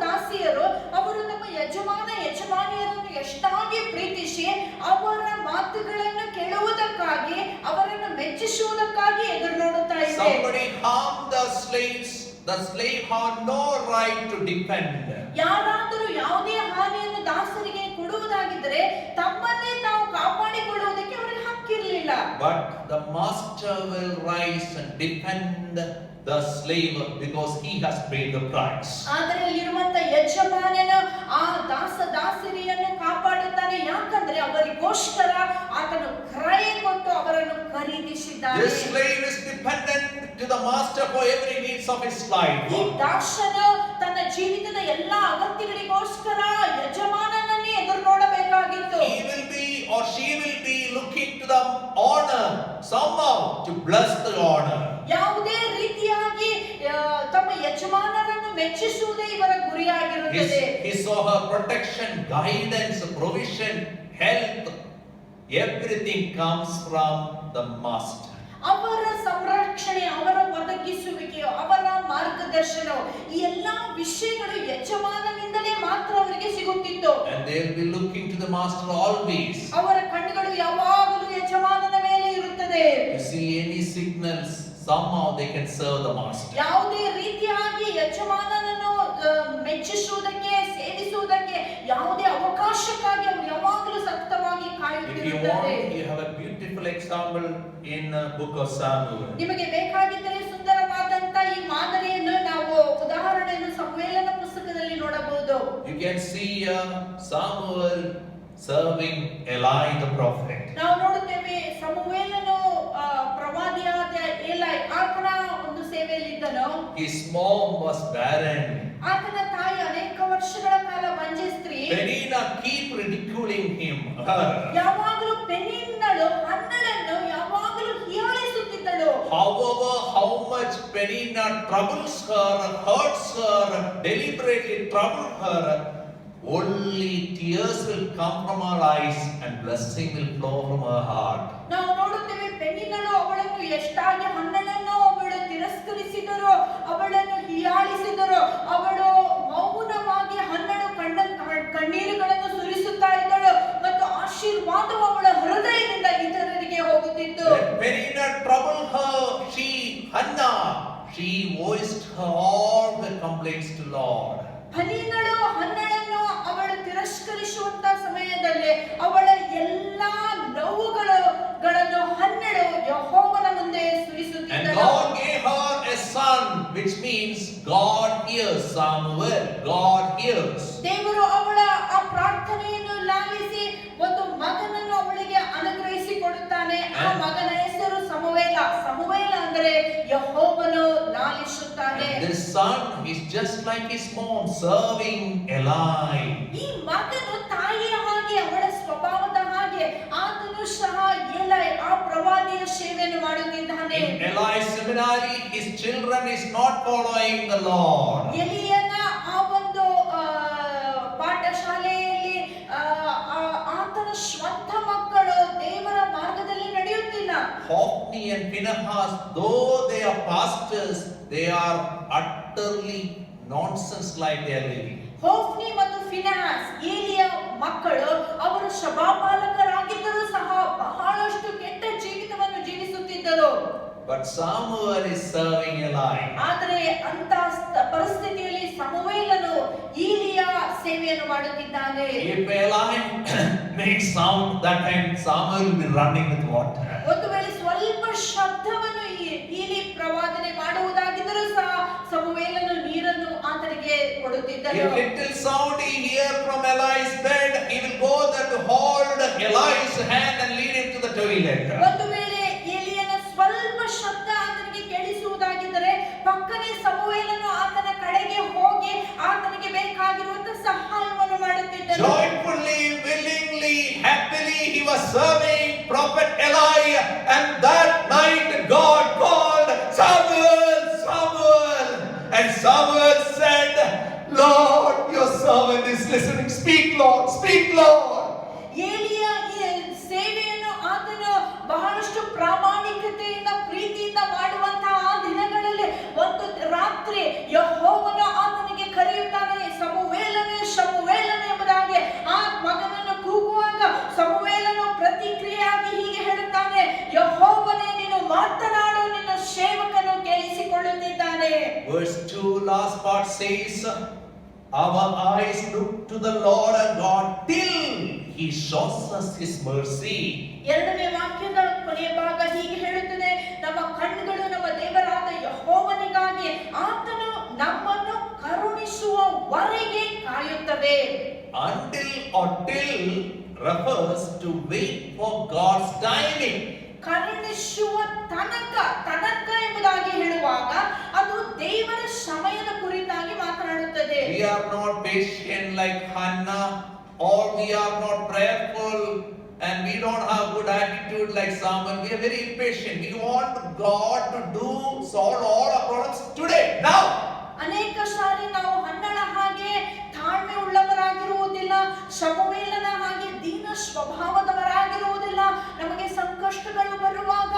ದಾಸಿಯರು ಅವರು ತಮ್ಮ ಯಜಮಾನಿಯರನ್ನು ಎಷ್ಟಾಗಿ ಪ್ರೀತಿಸಿ ಅವರ ಮಾತುಗಳನ್ನು ಕೇಳುವುದಕ್ಕಾಗಿ, ಅವರನ್ನು ಮೆಚ್ಚಿಸುವುದಕ್ಕಾಗಿ ಎದುರು ನೋಡುತ್ತಾ ಇದ್ದಾರೆ. Somebody harmed the slaves. The slave had no right to defend. ಯಾರಾದರೂ ಯಾವುದೇ ಹಾನಿಯನ್ನು ದಾಸರಿಗೆ ಕೊಡುವುದಾಗಿದ್ದರೆ ತಮ್ಮನ್ನೇ ತಾವು ಕಾಪಾಡಿಕೊಳ್ಳುವುದಕ್ಕೆ ಅವರಿಗೆ ಹಕ್ಕಿರಲಿಲ್ಲ. But the master will rise and defend the slave because he has paid the price. ಆದರೆ ಇಲ್ಲಿರುವಂತ ಯಜಮಾನನ ಆ ದಾಸರಿಯನ್ನು ಕಾಪಾಡುತ್ತಾನೆ. ಯಾಕಂದ್ರೆ ಅವರಿಗೋಸ್ಕರ ಆತನು ಕ್ರಯ ಕೊಟ್ಟು ಅವರನ್ನು ಖರೀದಿಸಿದ್ದಾನೆ. This slave is dependent to the master for every needs of his life. ಈ ದಾಸನು ತನ್ನ ಜೀವಿತದ ಎಲ್ಲಾ ಅಗತ್ಯಗಳಿಗೋಸ್ಕರ ಯಜಮಾನನನ್ನೇ ಎದುರು ನೋಡಬೇಕಾಗಿತ್ತು. He will be or she will be looking to the honor somehow to bless the honor. ಯಾವುದೇ ರೀತಿಯಾಗಿ ತಮ್ಮ ಯಜಮಾನರನ್ನು ಮೆಚ್ಚಿಸುವುದೇ ಇವರ ಗುರಿಯಾಗಿರುತ್ತದೆ. He saw her protection, guidance, provision, health. Everything comes from the master. ಅವರ ಸಂರಕ್ಷಣೆ, ಅವರ ಒದಗಿಸುವಿಕೆಯು, ಅವರ ಮಾರ್ಗದರ್ಶನವು, ಈ ಎಲ್ಲಾ ವಿಷಯಗಳು they will be looking to the master always. ಅವರ ಕಣ್ಣುಗಳು ಯಾವಾಗಲೂ ಯಜಮಾನನ ಮೇಲೆ ಇರುತ್ತದೆ. To see any signals, somehow they can serve the master. ಯಾವುದೇ ರೀತಿಯಾಗಿ ಯಜಮಾನನನ್ನು ಮೆಚ್ಚಿಸುವುದಕ್ಕೆ, ಸೇವಿಸುವುದಕ್ಕೆ ಯಾವುದೇ ಅವಕಾಶಕ್ಕಾಗಿ ಅವರು ಯಾವಾಗಲೂ ಸತತವಾಗಿ If you ಕಾಯುತ್ತಿರುತ್ತಾರೆ. want, you have a beautiful example in book of Samuel. ನಿಮಗೆ ಬೇಕಾಗಿದ್ದರೆ ಸುಂದರವಾದಂತ ಈ ಮಾದರಿಯನ್ನು ನಾವು ಉದಾಹರಣೆಯನ್ನು ಸಮುವೇಲನ ಪುಸ್ತಕದಲ್ಲಿ ನೋಡಬಹುದು. You can see Samuel serving Eli the prophet. ನಾವು ನೋಡುತ್ತೇವೆ ಸಮುವೇಲನು ಪ್ರವಾದಿಯಾದ ಏಲೈ ಆತನ ಒಂದು ಸೇವೆಯಲ್ಲಿದ್ದನು. His mom was barren. ಆತನ ತಾಯಿ ಅನೇಕ ವರ್ಷಗಳ ಕಾಲ ಬಂಜೆ ಸ್ತ್ರೀ. Penina keep ridiculing him. ಯಾವಾಗಲೂ ಪೆನಿನ್ನಳು ಹನ್ನಳನ್ನು ಯಾವಾಗಲೂ ಹೀಯಾಳಿಸುತ್ತಿದ್ದಳು. However, how much Penina troubles her, hurts her, deliberately trouble her, only tears will come from her eyes and blessing will flow from her heart. ನಾವು ನೋಡುತ್ತೇವೆ ಪೆನಿನ್ನಳು ಅವಳನ್ನು ಎಷ್ಟಾಗಿ ಹನ್ನಳನ್ನು ಅವಳು ತಿರಸ್ಕರಿಸಿದರೋ, ಅವಳನ್ನು ಹೀಯಾಳಿಸಿದರೋ, ಅವಳು ಮೌನವಾಗಿ ಹನ್ನಳು ಕಣ್ಣೀರುಗಳನ್ನು ಸುರಿಸುತ್ತಾ ಇದ್ದಳು ಮತ್ತು ಆಶೀರ್ವಾದವು ಅವಳ ಹೃದಯದಿಂದ ಇತರರಿಗೆ ಹೋಗುತ್ತಿತ್ತು. When Penina troubled her, she voiced all her complaints to Lord. ಪೆನಿನ್ನಳು ಹನ್ನಳನ್ನು ಅವಳು ತಿರಸ್ಕರಿಸುವಂತ ಸಮಯದಲ್ಲಿ ಅವಳ ಎಲ್ಲಾ ನೋವುಗಳನ್ನು ಹನ್ನಳು ಯೆಹೋವನ ಮುಂದೆ And ಸುರಿಸುತ್ತಿದ್ದಳು. God gave her a son, which means God hears. Samuel, God hears. ದೇವರು ಅವಳ ಆ ಪ್ರಾರ್ಥನೆಯನ್ನು ಲಾಲಿಸಿ ಒಂದು ಮಗನನ್ನು ಅವಳಿಗೆ ಅನುಗ್ರಹಿಸಿ ಕೊಡುತ್ತಾನೆ. ಆ ಮಗನ ಹೆಸರು ಸಮುವೇಲ. ಸಮುವೇಲ ಅಂದರೆ ಯೆಹೋವನು ಲಾಲಿಸುತ್ತಾನೆ. And this son is just like his mom, serving Eli. ಈ ಮಗನು ತಾಯಿಯ ಹಾಗೆ, ಅವಳ ಸ್ವಭಾವದ ಹಾಗೆ ಆತನು ಸಹ ಏಲೈ ಆ ಪ್ರವಾದಿಯ ಸೇವೆಯನ್ನು ಮಾಡುತ್ತಿದ್ದಾನೆ. In Eli's seminary, his children is not following the Lord. ಎಲಿಯನ ಆ ಒಂದು ಪಾಠಶಾಲೆಯಲ್ಲಿ ಆತನ ಸ್ವಂತ ಮಕ್ಕಳು ದೇವರ ಮಾರ್ಗದಲ್ಲಿ ನಡೆಯುತ್ತಿಲ್ಲ. Hophni and Phinehas, though they are pastors, they are utterly nonsense like they are living. ಹೋಫ್ನಿ ಮತ್ತು ಫಿನೆಹಾಸ್ ಏಲಿಯ ಮಕ್ಕಳು, ಅವರು ಸಭಾಪಾಲಕರಾಗಿದ್ದರೂ ಸಹ ಬಹಳಷ್ಟು ಕೆಟ್ಟ ಜೀವಿತವನ್ನು ಜೀವಿಸುತ್ತಿದ್ದರು. But Samuel is serving Eli. ಆದರೆ ಅಂತ ಪರಿಸ್ಥಿತಿಯಲ್ಲಿ ಸಮುವೇಲನು ಏಲಿಯ ಸೇವೆಯನ್ನು ಮಾಡುತ್ತಿದ್ದಾನೆ. If Eli makes sound, that time Samuel will be running with water. ಒಂದು ವೇಳೆ ಸ್ವಲ್ಪ ಶಬ್ದವನ್ನು ಏಲಿ ಪ್ರವಾದನೆ ಮಾಡುವುದಾಗಿದ್ದರೂ ಸಹ ಸಮುವೇಲನು ನೀರನ್ನು ಆತನಿಗೆ ಕೊಡುತ್ತಿದ್ದನು. If little sound he hear from Eli's bed, he will go there to hold Eli's hand and lead him to the toilet. ಒಂದು ವೇಳೆ ಏಲಿಯನ ಸ್ವಲ್ಪ ಶಬ್ದ ಆತನಿಗೆ ಕೇಳಿಸುವುದಾಗಿದ್ದರೆ ಪಕ್ಕನೆ ಸಮುವೇಲನು ಆತನ ಕಡೆಗೆ ಹೋಗಿ ಆತನಿಗೆ ಬೇಕಾಗಿರುವಂತ ಸಹಾಯವನ್ನು ಮಾಡುತ್ತಿದ್ದನು. Joyfully, willingly, happily he was serving prophet Eli, and that night God called Samuel, Samuel, and Samuel said, Lord, your servant is listening. Speak, Lord, speak, Lord. ಏಲಿಯ ಸೇವೆಯನ್ನು ಆತನು ಬಹಳಷ್ಟು ಪ್ರಾಮಾಣಿಕತೆಯಿಂದ ಪ್ರೀತಿಯಿಂದ ಮಾಡುವಂತಹ ಆ ದಿನಗಳಲ್ಲಿ ಒಂದು ರಾತ್ರಿ ಯೆಹೋವನು ಆತನಿಗೆ ಕರೆಯುತ್ತಾನೆ, ಸಮುವೇಲನೇ ಸಮುವೇಲನೇ ಎಂಬುದಾಗಿ ಆ ಮಗನನ್ನು ಕೂಗುವಾಗ ಸಮುವೇಲನು ಪ್ರತಿಕ್ರಿಯೆಯಾಗಿ ಹೀಗೆ ಹೇಳುತ್ತಾನೆ, ಯೆಹೋವನೇ ನೀನು ಮಾತನಾಡು, ನಿನ್ನ ಸೇವಕನು ಕೇಳಿಸಿಕೊಳ್ಳುತ್ತಿದ್ದಾನೆ. Verse 2 last part says, our eyes look to the Lord our God till he shows us his mercy. ಎರಡನೇ ವಾಕ್ಯದ ಕೊನೆಯ ಭಾಗ ಹೀಗೆ ಹೇಳುತ್ತದೆ, ನಮ್ಮ ಕಣ್ಣುಗಳು ನಮ್ಮ ದೇವರಾದ ಯೆಹೋವನಿಗಾಗಿ ಆತನು ನಮ್ಮನ್ನು ಕರುಣಿಸುವವರೆಗೆ ಕಾಯುತ್ತವೆ. Until or till refers to wait for God's timing. ಕರುಣಿಸುವ ತನಕ ಎಂಬುದಾಗಿ ಹೇಳುವಾಗ ಅದು ದೇವರ ಸಮಯದ ಕುರಿತಾಗಿ ಮಾತನಾಡುತ್ತದೆ. We are not patient like Hannah, or we are not prayerful, and we don't have good attitude like Samuel. We are very impatient. We want God to solve all our problems today, now. ಅನೇಕ ಸಾರಿ ನಾವು ಹನ್ನಳ ಹಾಗೆ ತಾಳ್ಮೆ ಉಳ್ಳವರಾಗಿರುವುದಿಲ್ಲ, ಸಮುವೇಲನ ಹಾಗೆ ದೀನ ಸ್ವಭಾವದವರಾಗಿರುವುದಿಲ್ಲ. ನಮಗೆ ಸಂಕಷ್ಟಗಳು ಬರುವಾಗ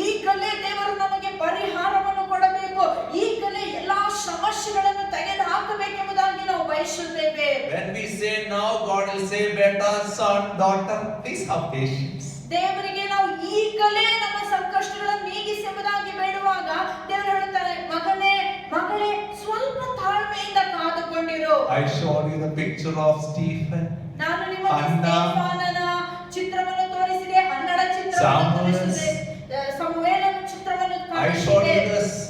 ಈಗಲೇ ದೇವರು ನಮಗೆ ಪರಿಹಾರವನ್ನು ಕೊಡಬೇಕು, ಈಗಲೇ ಎಲ್ಲಾ ಸಮಸ್ಯೆಗಳನ್ನು ತೆಗೆದು ಹಾಕಬೇಕೆಂಬುದಾಗಿ ನಾವು ಬಯಸುತ್ತೇವೆ. When we say now, God will say, better son, daughter, please have patience. ದೇವರಿಗೆ ನಾವು ಈಗಲೇ ನಮ್ಮ ಸಂಕಷ್ಟಗಳನ್ನು ನೀಗಿಸಿ ಎಂಬುದಾಗಿ ಬೇಡುವಾಗ ದೇವರು ಹೇಳುತ್ತಾರೆ, ಮಗನೇ ಮಗಳೇ ಸ್ವಲ್ಪ ತಾಳ್ಮೆಯಿಂದ ಕಾದುಕೊಂಡಿರು. I showed you the picture of Stephen. ನಾನು ನಿಮಗೆ ಸ್ಟೆಫಾನನ ಚಿತ್ರವನ್ನು ತೋರಿಸಿದೆ, ಹನ್ನಡ ಚಿತ್ರವನ್ನು Samuel. ತೋರಿಸಿದೆ, ಸಮುವೇಲನ ಚಿತ್ರವನ್ನು I showed you ತೋರಿಸಿದೆ.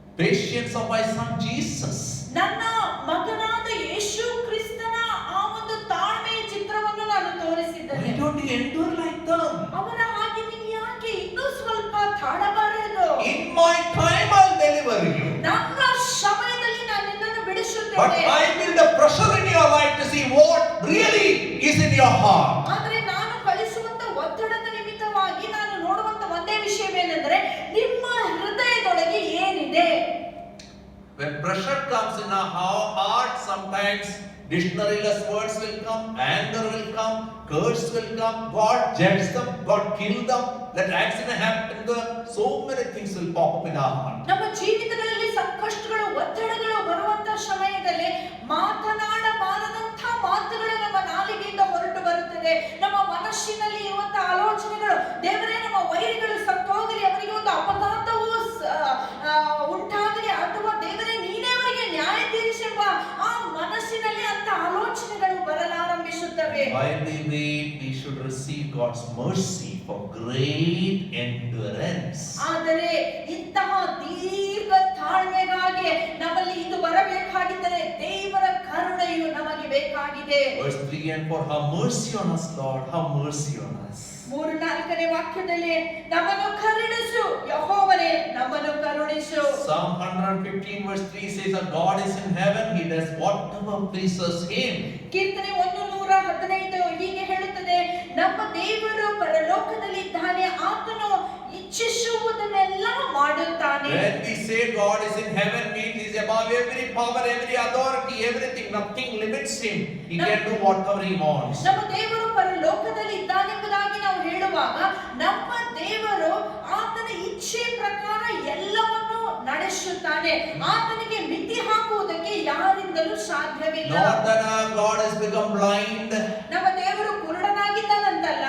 the patience of my son Jesus. ನನ್ನ ಮಗನಾದ ಯೇಸು ಕ್ರಿಸ್ತನ ಆ ಒಂದು ತಾಳ್ಮೆಯ ಚಿತ್ರವನ್ನು ನಾನು ತೋರಿಸಿದ್ದೇನೆ. Why don't you endure like them? ಅವರ ಹಾಗೆ ನೀವು ಯಾಕೆ ಇನ್ನೂ ಸ್ವಲ್ಪ ತಾಳಬಾರದು? In my time I'll deliver you. ನನ್ನ ಸಮಯದಲ್ಲಿ ನಾನು ನಿನ್ನನ್ನು But ಬಿಡಿಸುತ್ತೇನೆ. I build a pressure in your life to see what really is in your heart. ಆದರೆ ನಾನು ಕಲಿಸುವಂತ ಒತ್ತಡದ ನಿಮಿತ್ತವಾಗಿ ನಾನು ನೋಡುವಂತ ಒಂದೇ ವಿಷಯವೇನೆಂದರೆ ನಿಮ್ಮ ಹೃದಯದೊಳಗೆ ಏನಿದೆ. When pressure comes in our heart, sometimes dictionary-less words will come, anger will come, curse will come, God judge them, God kill them, let accident happen to them, so many things will pop up in our heart. ನಮ್ಮ ಜೀವಿತಗಳಲ್ಲಿ ಸಂಕಷ್ಟಗಳು ಒತ್ತಡಗಳು ಬರುವಂತ ಸಮಯದಲ್ಲಿ ಮಾತನಾಡಬಾರದಂತ ಮಾತುಗಳು ನಮ್ಮ ನಾಲಿಗೆಯಿಂದ ಹೊರಟು ಬರುತ್ತದೆ. ನಮ್ಮ ಮನಸ್ಸಿನಲ್ಲಿ ಇರುವಂತ ಆಲೋಚನೆಗಳು, ದೇವರೇ ನಮ್ಮ ವೈರಿಗಳು ಸತ್ತೋಗಲಿ, ಅವರಿಗೆ ಒಂದು ಅಪಘಾತವು ಉಂಟಾಗಲಿ, ಅಥವಾ ದೇವರೇ ನೀನೇ ಅವರಿಗೆ ನ್ಯಾಯ ತೀರಿಸೆಂಬ ಆ ಮನಸ್ಸಿನಲ್ಲಿ ಅಂತ ಆಲೋಚನೆಗಳು ಬರಲಾರಂಭಿಸುತ್ತವೆ. While we wait, we should receive God's mercy for great endurance. ಆದರೆ ಇಂತಹ ದೀರ್ಘ ತಾಳ್ಮೆಗಾಗಿ ನಮ್ಮಲ್ಲಿ ಇದು ಬರಬೇಕಾಗಿದ್ದರೆ ದೇವರ ಕರುಣೆಯು ನಮಗೆ ಬೇಕಾಗಿದೆ. Verse 3 and 4, have mercy on us, Lord, have mercy on us. 3-4ನೇ ವಾಕ್ಯದಲ್ಲಿ ನಮ್ಮನ್ನು ಕರುಣಿಸು ಯೆಹೋವನೇ, ನಮ್ಮನ್ನು ಕರುಣಿಸು. Psalm 115 verse 3 says that God is in heaven, he does whatever pleases him. ಕೀರ್ತನೆ 115 ಹೀಗೆ ಹೇಳುತ್ತದೆ, ನಮ್ಮ ದೇವರು ಪರಲೋಕದಲ್ಲಿದ್ದಾನೆ, ಆತನು ಇಚ್ಛಿಸುವುದನ್ನೆಲ್ಲ ಮಾಡುತ್ತಾನೆ. When we say God is in heaven, means he is above every power, every authority, everything, nothing limits him. He can do whatever he wants. ನಮ್ಮ ದೇವರು ಪರಲೋಕದಲ್ಲಿ ಇದ್ದಾನೆಂಬುದಾಗಿ ನಾವು ಹೇಳುವಾಗ ನಮ್ಮ ದೇವರು ಆತನ ಇಚ್ಛೆ ಪ್ರಕಾರ ಎಲ್ಲವನ್ನು ನಡೆಸುತ್ತಾನೆ. ಆತನಿಗೆ ಮಿತಿ ಹಾಕುವುದಕ್ಕೆ ಯಾರಿಂದಲೂ ಸಾಧ್ಯವಿಲ್ಲ. Not that our God has become blind. ನಮ್ಮ ದೇವರು ಕುರುಡನಾಗಿದ್ದಾನಂತಲ್ಲ.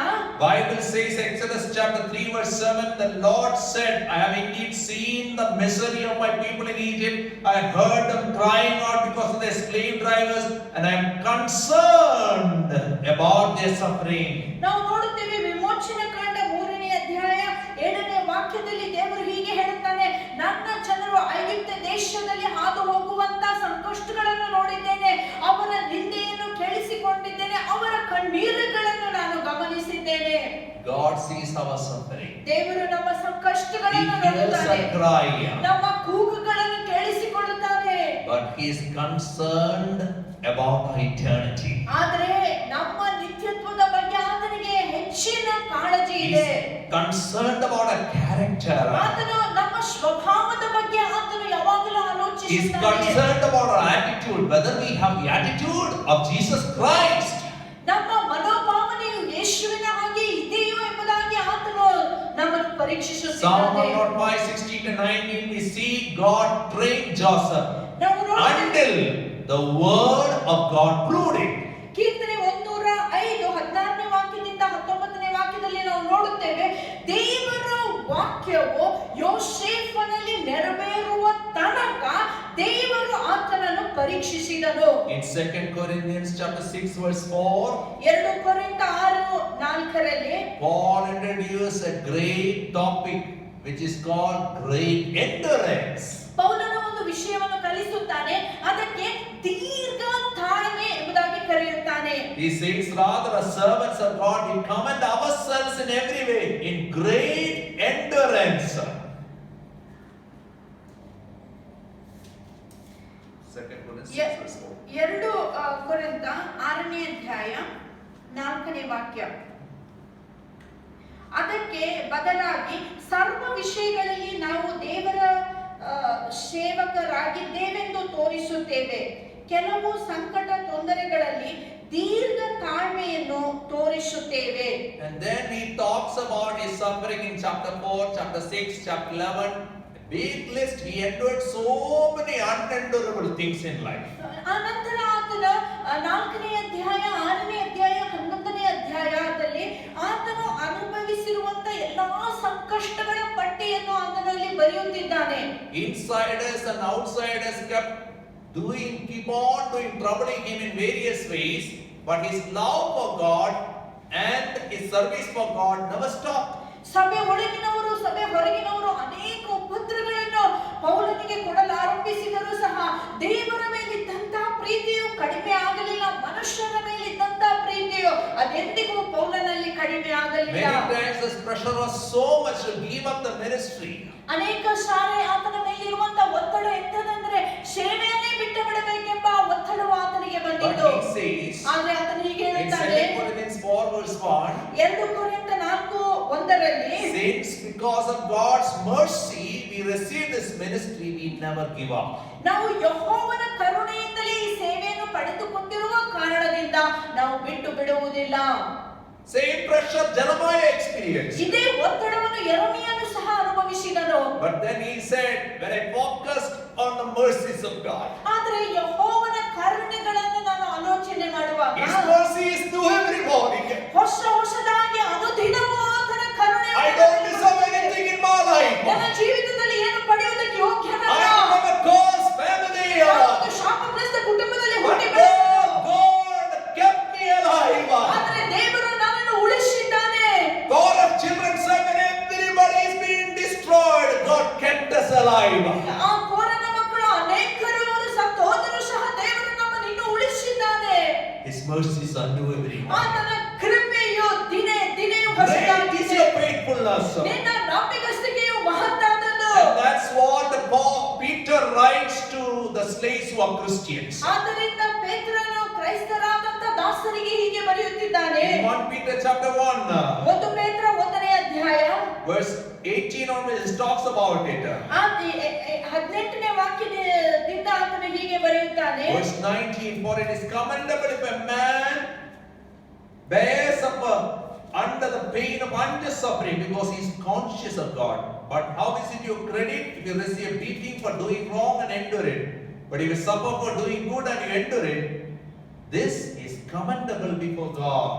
Bible says, Exodus chapter 3 verse 7, the Lord said, I have indeed seen the misery of my people in Egypt. I heard them crying out because of their slave drivers, and I am concerned about their suffering. ನಾವು ನೋಡುತ್ತೇವೆ ವಿಮೋಚನೆ ಕಾಂಡ 3ನೇ ಅಧ್ಯಾಯ 7ನೇ ವಾಕ್ಯದಲ್ಲಿ ದೇವರು ಹೀಗೆ ಹೇಳುತ್ತಾನೆ, ನನ್ನ ಜನರು ಐಗುಪ್ತ ದೇಶದಲ್ಲಿ ಹಾದು ಹೋಗುವಂತ ಸಂಕಷ್ಟಗಳನ್ನು ನೋಡಿದ್ದೇನೆ, ಅವರ ನಿಂದೆಯನ್ನು ಕೇಳಿಸಿಕೊಂಡಿದ್ದೇನೆ, ಅವರ ಕಣ್ಣೀರುಗಳನ್ನು ನಾನು ಗಮನಿಸಿದ್ದೇನೆ. God sees our suffering. ದೇವರು ನಮ್ಮ He ಸಂಕಷ್ಟಗಳನ್ನು hears ನೋಡುತ್ತಾನೆ, our cry. ನಮ್ಮ ಕೂಗುಗಳನ್ನು ಕೇಳಿಸಿಕೊಳ್ಳುತ್ತಾನೆ. But he is concerned about our eternity. ಆದರೆ ನಮ್ಮ ನಿತ್ಯತ್ವದ ಬಗ್ಗೆ ಆತನಿಗೆ ಹೆಚ್ಚಿನ ಕಾಳಜಿ He ಇದೆ. is concerned about our character. ಆತನು ನಮ್ಮ ಸ್ವಭಾವದ ಬಗ್ಗೆ ಆತನು ಯಾವಾಗಲೂ He is ಆಲೋಚಿಸುತ್ತಾನೆ. concerned about our attitude, whether we have the attitude of Jesus Christ. ನಮ್ಮ ಮನೋಭಾವನೆಯು ಯೇಸುವಿನ ಹಾಗೆ ಇದೆಯೋ ಎಂಬುದಾಗಿ ಆತನು ನಮ್ಮನ್ನು Psalm ಪರೀಕ್ಷಿಸುತ್ತಾನೆ. 105:16-19, we see God train Joseph ನಾವು ನೋಡುತ್ತೇವೆ, until the word of God proved it. ಕೀರ್ತನೆ 105 16ನೇ ವಾಕ್ಯದಿಂದ 19ನೇ ವಾಕ್ಯದಲ್ಲಿ ನಾವು ನೋಡುತ್ತೇವೆ, ದೇವರ ವಾಕ್ಯವು ಯೋಸೇಫನಲ್ಲಿ ನೆರವೇರುವ ತನಕ ದೇವರು ಆತನನ್ನು ಪರೀಕ್ಷಿಸಿದನು. In 2 Corinthians chapter 6 verse 4, 2 ಕೊರಿಂಥ 6:4ರಲ್ಲಿ Paul introduced a great topic which is called great endurance. ಪೌಲನು ಒಂದು ವಿಷಯವನ್ನು ಕಲಿಸುತ್ತಾನೆ, ಅದಕ್ಕೆ ದೀರ್ಘ ತಾಳ್ಮೆ ಎಂಬುದಾಗಿ ಕರೆಯುತ್ತಾನೆ. He says, rather as servants of God, we commend ourselves in every way in great endurance. 2 Corinthians 6 verse 4. 2 ಕೊರಿಂಥ 6ನೇ ಅಧ್ಯಾಯ 4ನೇ ವಾಕ್ಯ, ಅದಕ್ಕೆ ಬದಲಾಗಿ ಸರ್ವ ವಿಷಯಗಳಲ್ಲಿ ನಾವು ದೇವರ ಸೇವಕರಾಗಿದ್ದೇವೆಂದು ತೋರಿಸುತ್ತೇವೆ. ಕೆಲವು ಸಂಕಟ ತೊಂದರೆಗಳಲ್ಲಿ ದೀರ್ಘ ತಾಳ್ಮೆಯನ್ನು ತೋರಿಸುತ್ತೇವೆ. And then he talks about his suffering in chapter 4, chapter 6, chapter 11. big list. He endured so many unendurable things in life. ಆನಂತರ ಆತನ 4ನೇ ಅಧ್ಯಾಯ 6ನೇ ಅಧ್ಯಾಯ 11ನೇ ಅಧ್ಯಾಯದಲ್ಲಿ ಆತನು ಅನುಭವಿಸಿರುವಂತ ಎಲ್ಲಾ ಸಂಕಷ್ಟಗಳ ಪಟ್ಟಿಯನ್ನು ಆತನಲ್ಲಿ ಬರೆಯುತ್ತಿದ್ದಾನೆ. Insiders and outsiders kept keep on doing troubling him in various ways, but his love for God and his service for God never stopped. ಸಭೆ ಒಳಗಿನವರು ಸಭೆ ಹೊರಗಿನವರು ಅನೇಕ ಉಪದ್ರವಗಳನ್ನು ಪೌಲನಿಗೆ ಕೊಡಲಾರಂಭಿಸಿದರೂ ಸಹ ದೇವರ ಮೇಲಿದ್ದಂತ ಪ್ರೀತಿಯು ಕಡಿಮೆ ಆಗಲಿಲ್ಲ. ಮನುಷ್ಯರ ಮೇಲಿದ್ದಂತ ಪ್ರೀತಿಯು ಅದೆಂದಿಗೂ ಪೌಲನಲ್ಲಿ ಕಡಿಮೆ ಆಗಲಿಲ್ಲ. Many times this pressure was so much to give up the ministry. ಅನೇಕ ಸಾರಿ ಆತನ ಮೇಲಿರುವಂತ ಒತ್ತಡ ಎಂತದಂದ್ರೆ ಸೇವೆಯನ್ನೇ ಬಿಟ್ಟು ಬಿಡಬೇಕೆಂಬ ಒತ್ತಡವು ಆತನಿಗೆ ಬಂದಿತ್ತು. ಆದ್ರೆ ಆತನು ಹೀಗೆ ಹೇಳ್ತಾನೆ, 2 Corinthians 4:1, 2 ಕೊರಿಂಥ 4:1ರಲ್ಲಿ, since because of God's mercy we receive this ministry, we never give up. ನಾವು ಯೆಹೋವನ ಕರುಣೆಯಿಂದಲೇ ಈ ಸೇವೆಯನ್ನು ಪಡೆದುಕೊಂಡಿರುವ ಕಾರಣದಿಂದ ನಾವು ಬಿಟ್ಟು ಬಿಡುವುದಿಲ್ಲ. Same pressure Jeremiah experienced. ಇದೇ ಒತ್ತಡವನ್ನು ಯೆರೆಮೀಯನು ಸಹ ಅನುಭವಿಸಿದನು. But then he said, when I focused on the mercies of God. ಆದರೆ ಯೆಹೋವನ ಕರುಣೆಗಳನ್ನು ನಾನು ಆಲೋಚನೆ ಮಾಡುವಾಗ, His mercy is new every morning. ಹೊಸದಾಗಿ ಅನುದಿನವೂ ಆತನ ಕರುಣೆ. I don't deserve anything in my life. ನನ್ನ ಜೀವಿತದಲ್ಲಿ ಏನು ಪಡೆಯುವುದಕ್ಕೆ ಯೋಗ್ಯನಲ್ಲ. I am from a cursed family. ನಾನು ಶಾಪಗ್ರಸ್ತ ಕುಟುಂಬದಲ್ಲಿ ಹುಟ್ಟಿ ಬೆಳೆದವನು. God kept me alive. ಆದರೆ ದೇವರು ನನ್ನನ್ನು ಉಳಿಸಿದ್ದಾನೆ. God of children said when everybody is being destroyed, God kept us alive. ಆ ಕೋರನ ಮಕ್ಕಳು ಅನೇಕರು ಸತ್ತು ಹೋದರೂ ಸಹ ದೇವರು ನಮ್ಮನ್ನು ಇನ್ನೂ ಉಳಿಸಿದ್ದಾನೆ. His mercies are new every morning. ಆತನ ಕೃಪೆಯು ದಿನೇ ದಿನೆಯೂ Great is ಹೊಸದಾಗಿದೆ. your faithfulness. ನಿನ್ನ ನಂಬಿಗಸ್ತಿಕೆಯು ಮಹತ್ತಾದದ್ದು. And that's what Peter writes to the slaves who are Christians. ಆದ್ದರಿಂದ ಪೇತ್ರನು ಕ್ರೈಸ್ತರಾದಂತ ದಾಸರಿಗೆ ಹೀಗೆ ಬರೆಯುತ್ತಿದ್ದಾನೆ. In 1 Peter chapter 1, 1 ಪೇತ್ರ 1ನೇ ಅಧ್ಯಾಯ verse 18 onwards, it talks about it. 18ನೇ ವಾಕ್ಯದಿಂದ ಆತನು ಹೀಗೆ ಬರೆಯುತ್ತಾನೆ. Verse 19, for it is commendable if a man bears up under the pain of unjust suffering because he is conscious of God. But how is it your credit if you receive a beating for doing wrong and endure it? But if you suffer for doing good and you endure it, this is commendable before God.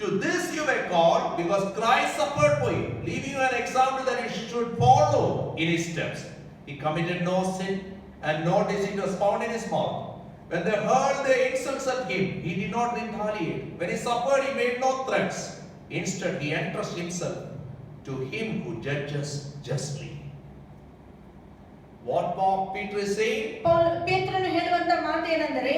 To this you were called, because Christ suffered for you, leaving you an example that you should follow in his steps. He committed no sin, and no deceit was found in his mouth. When they hurled their insults at him, he did not retaliate. When he suffered, he made no threats. Instead, he entrusted himself to him who judges justly. What Peter is saying? ಪೇತ್ರನು ಹೇಳುವಂತ ಮಾತೇನೆಂದರೆ,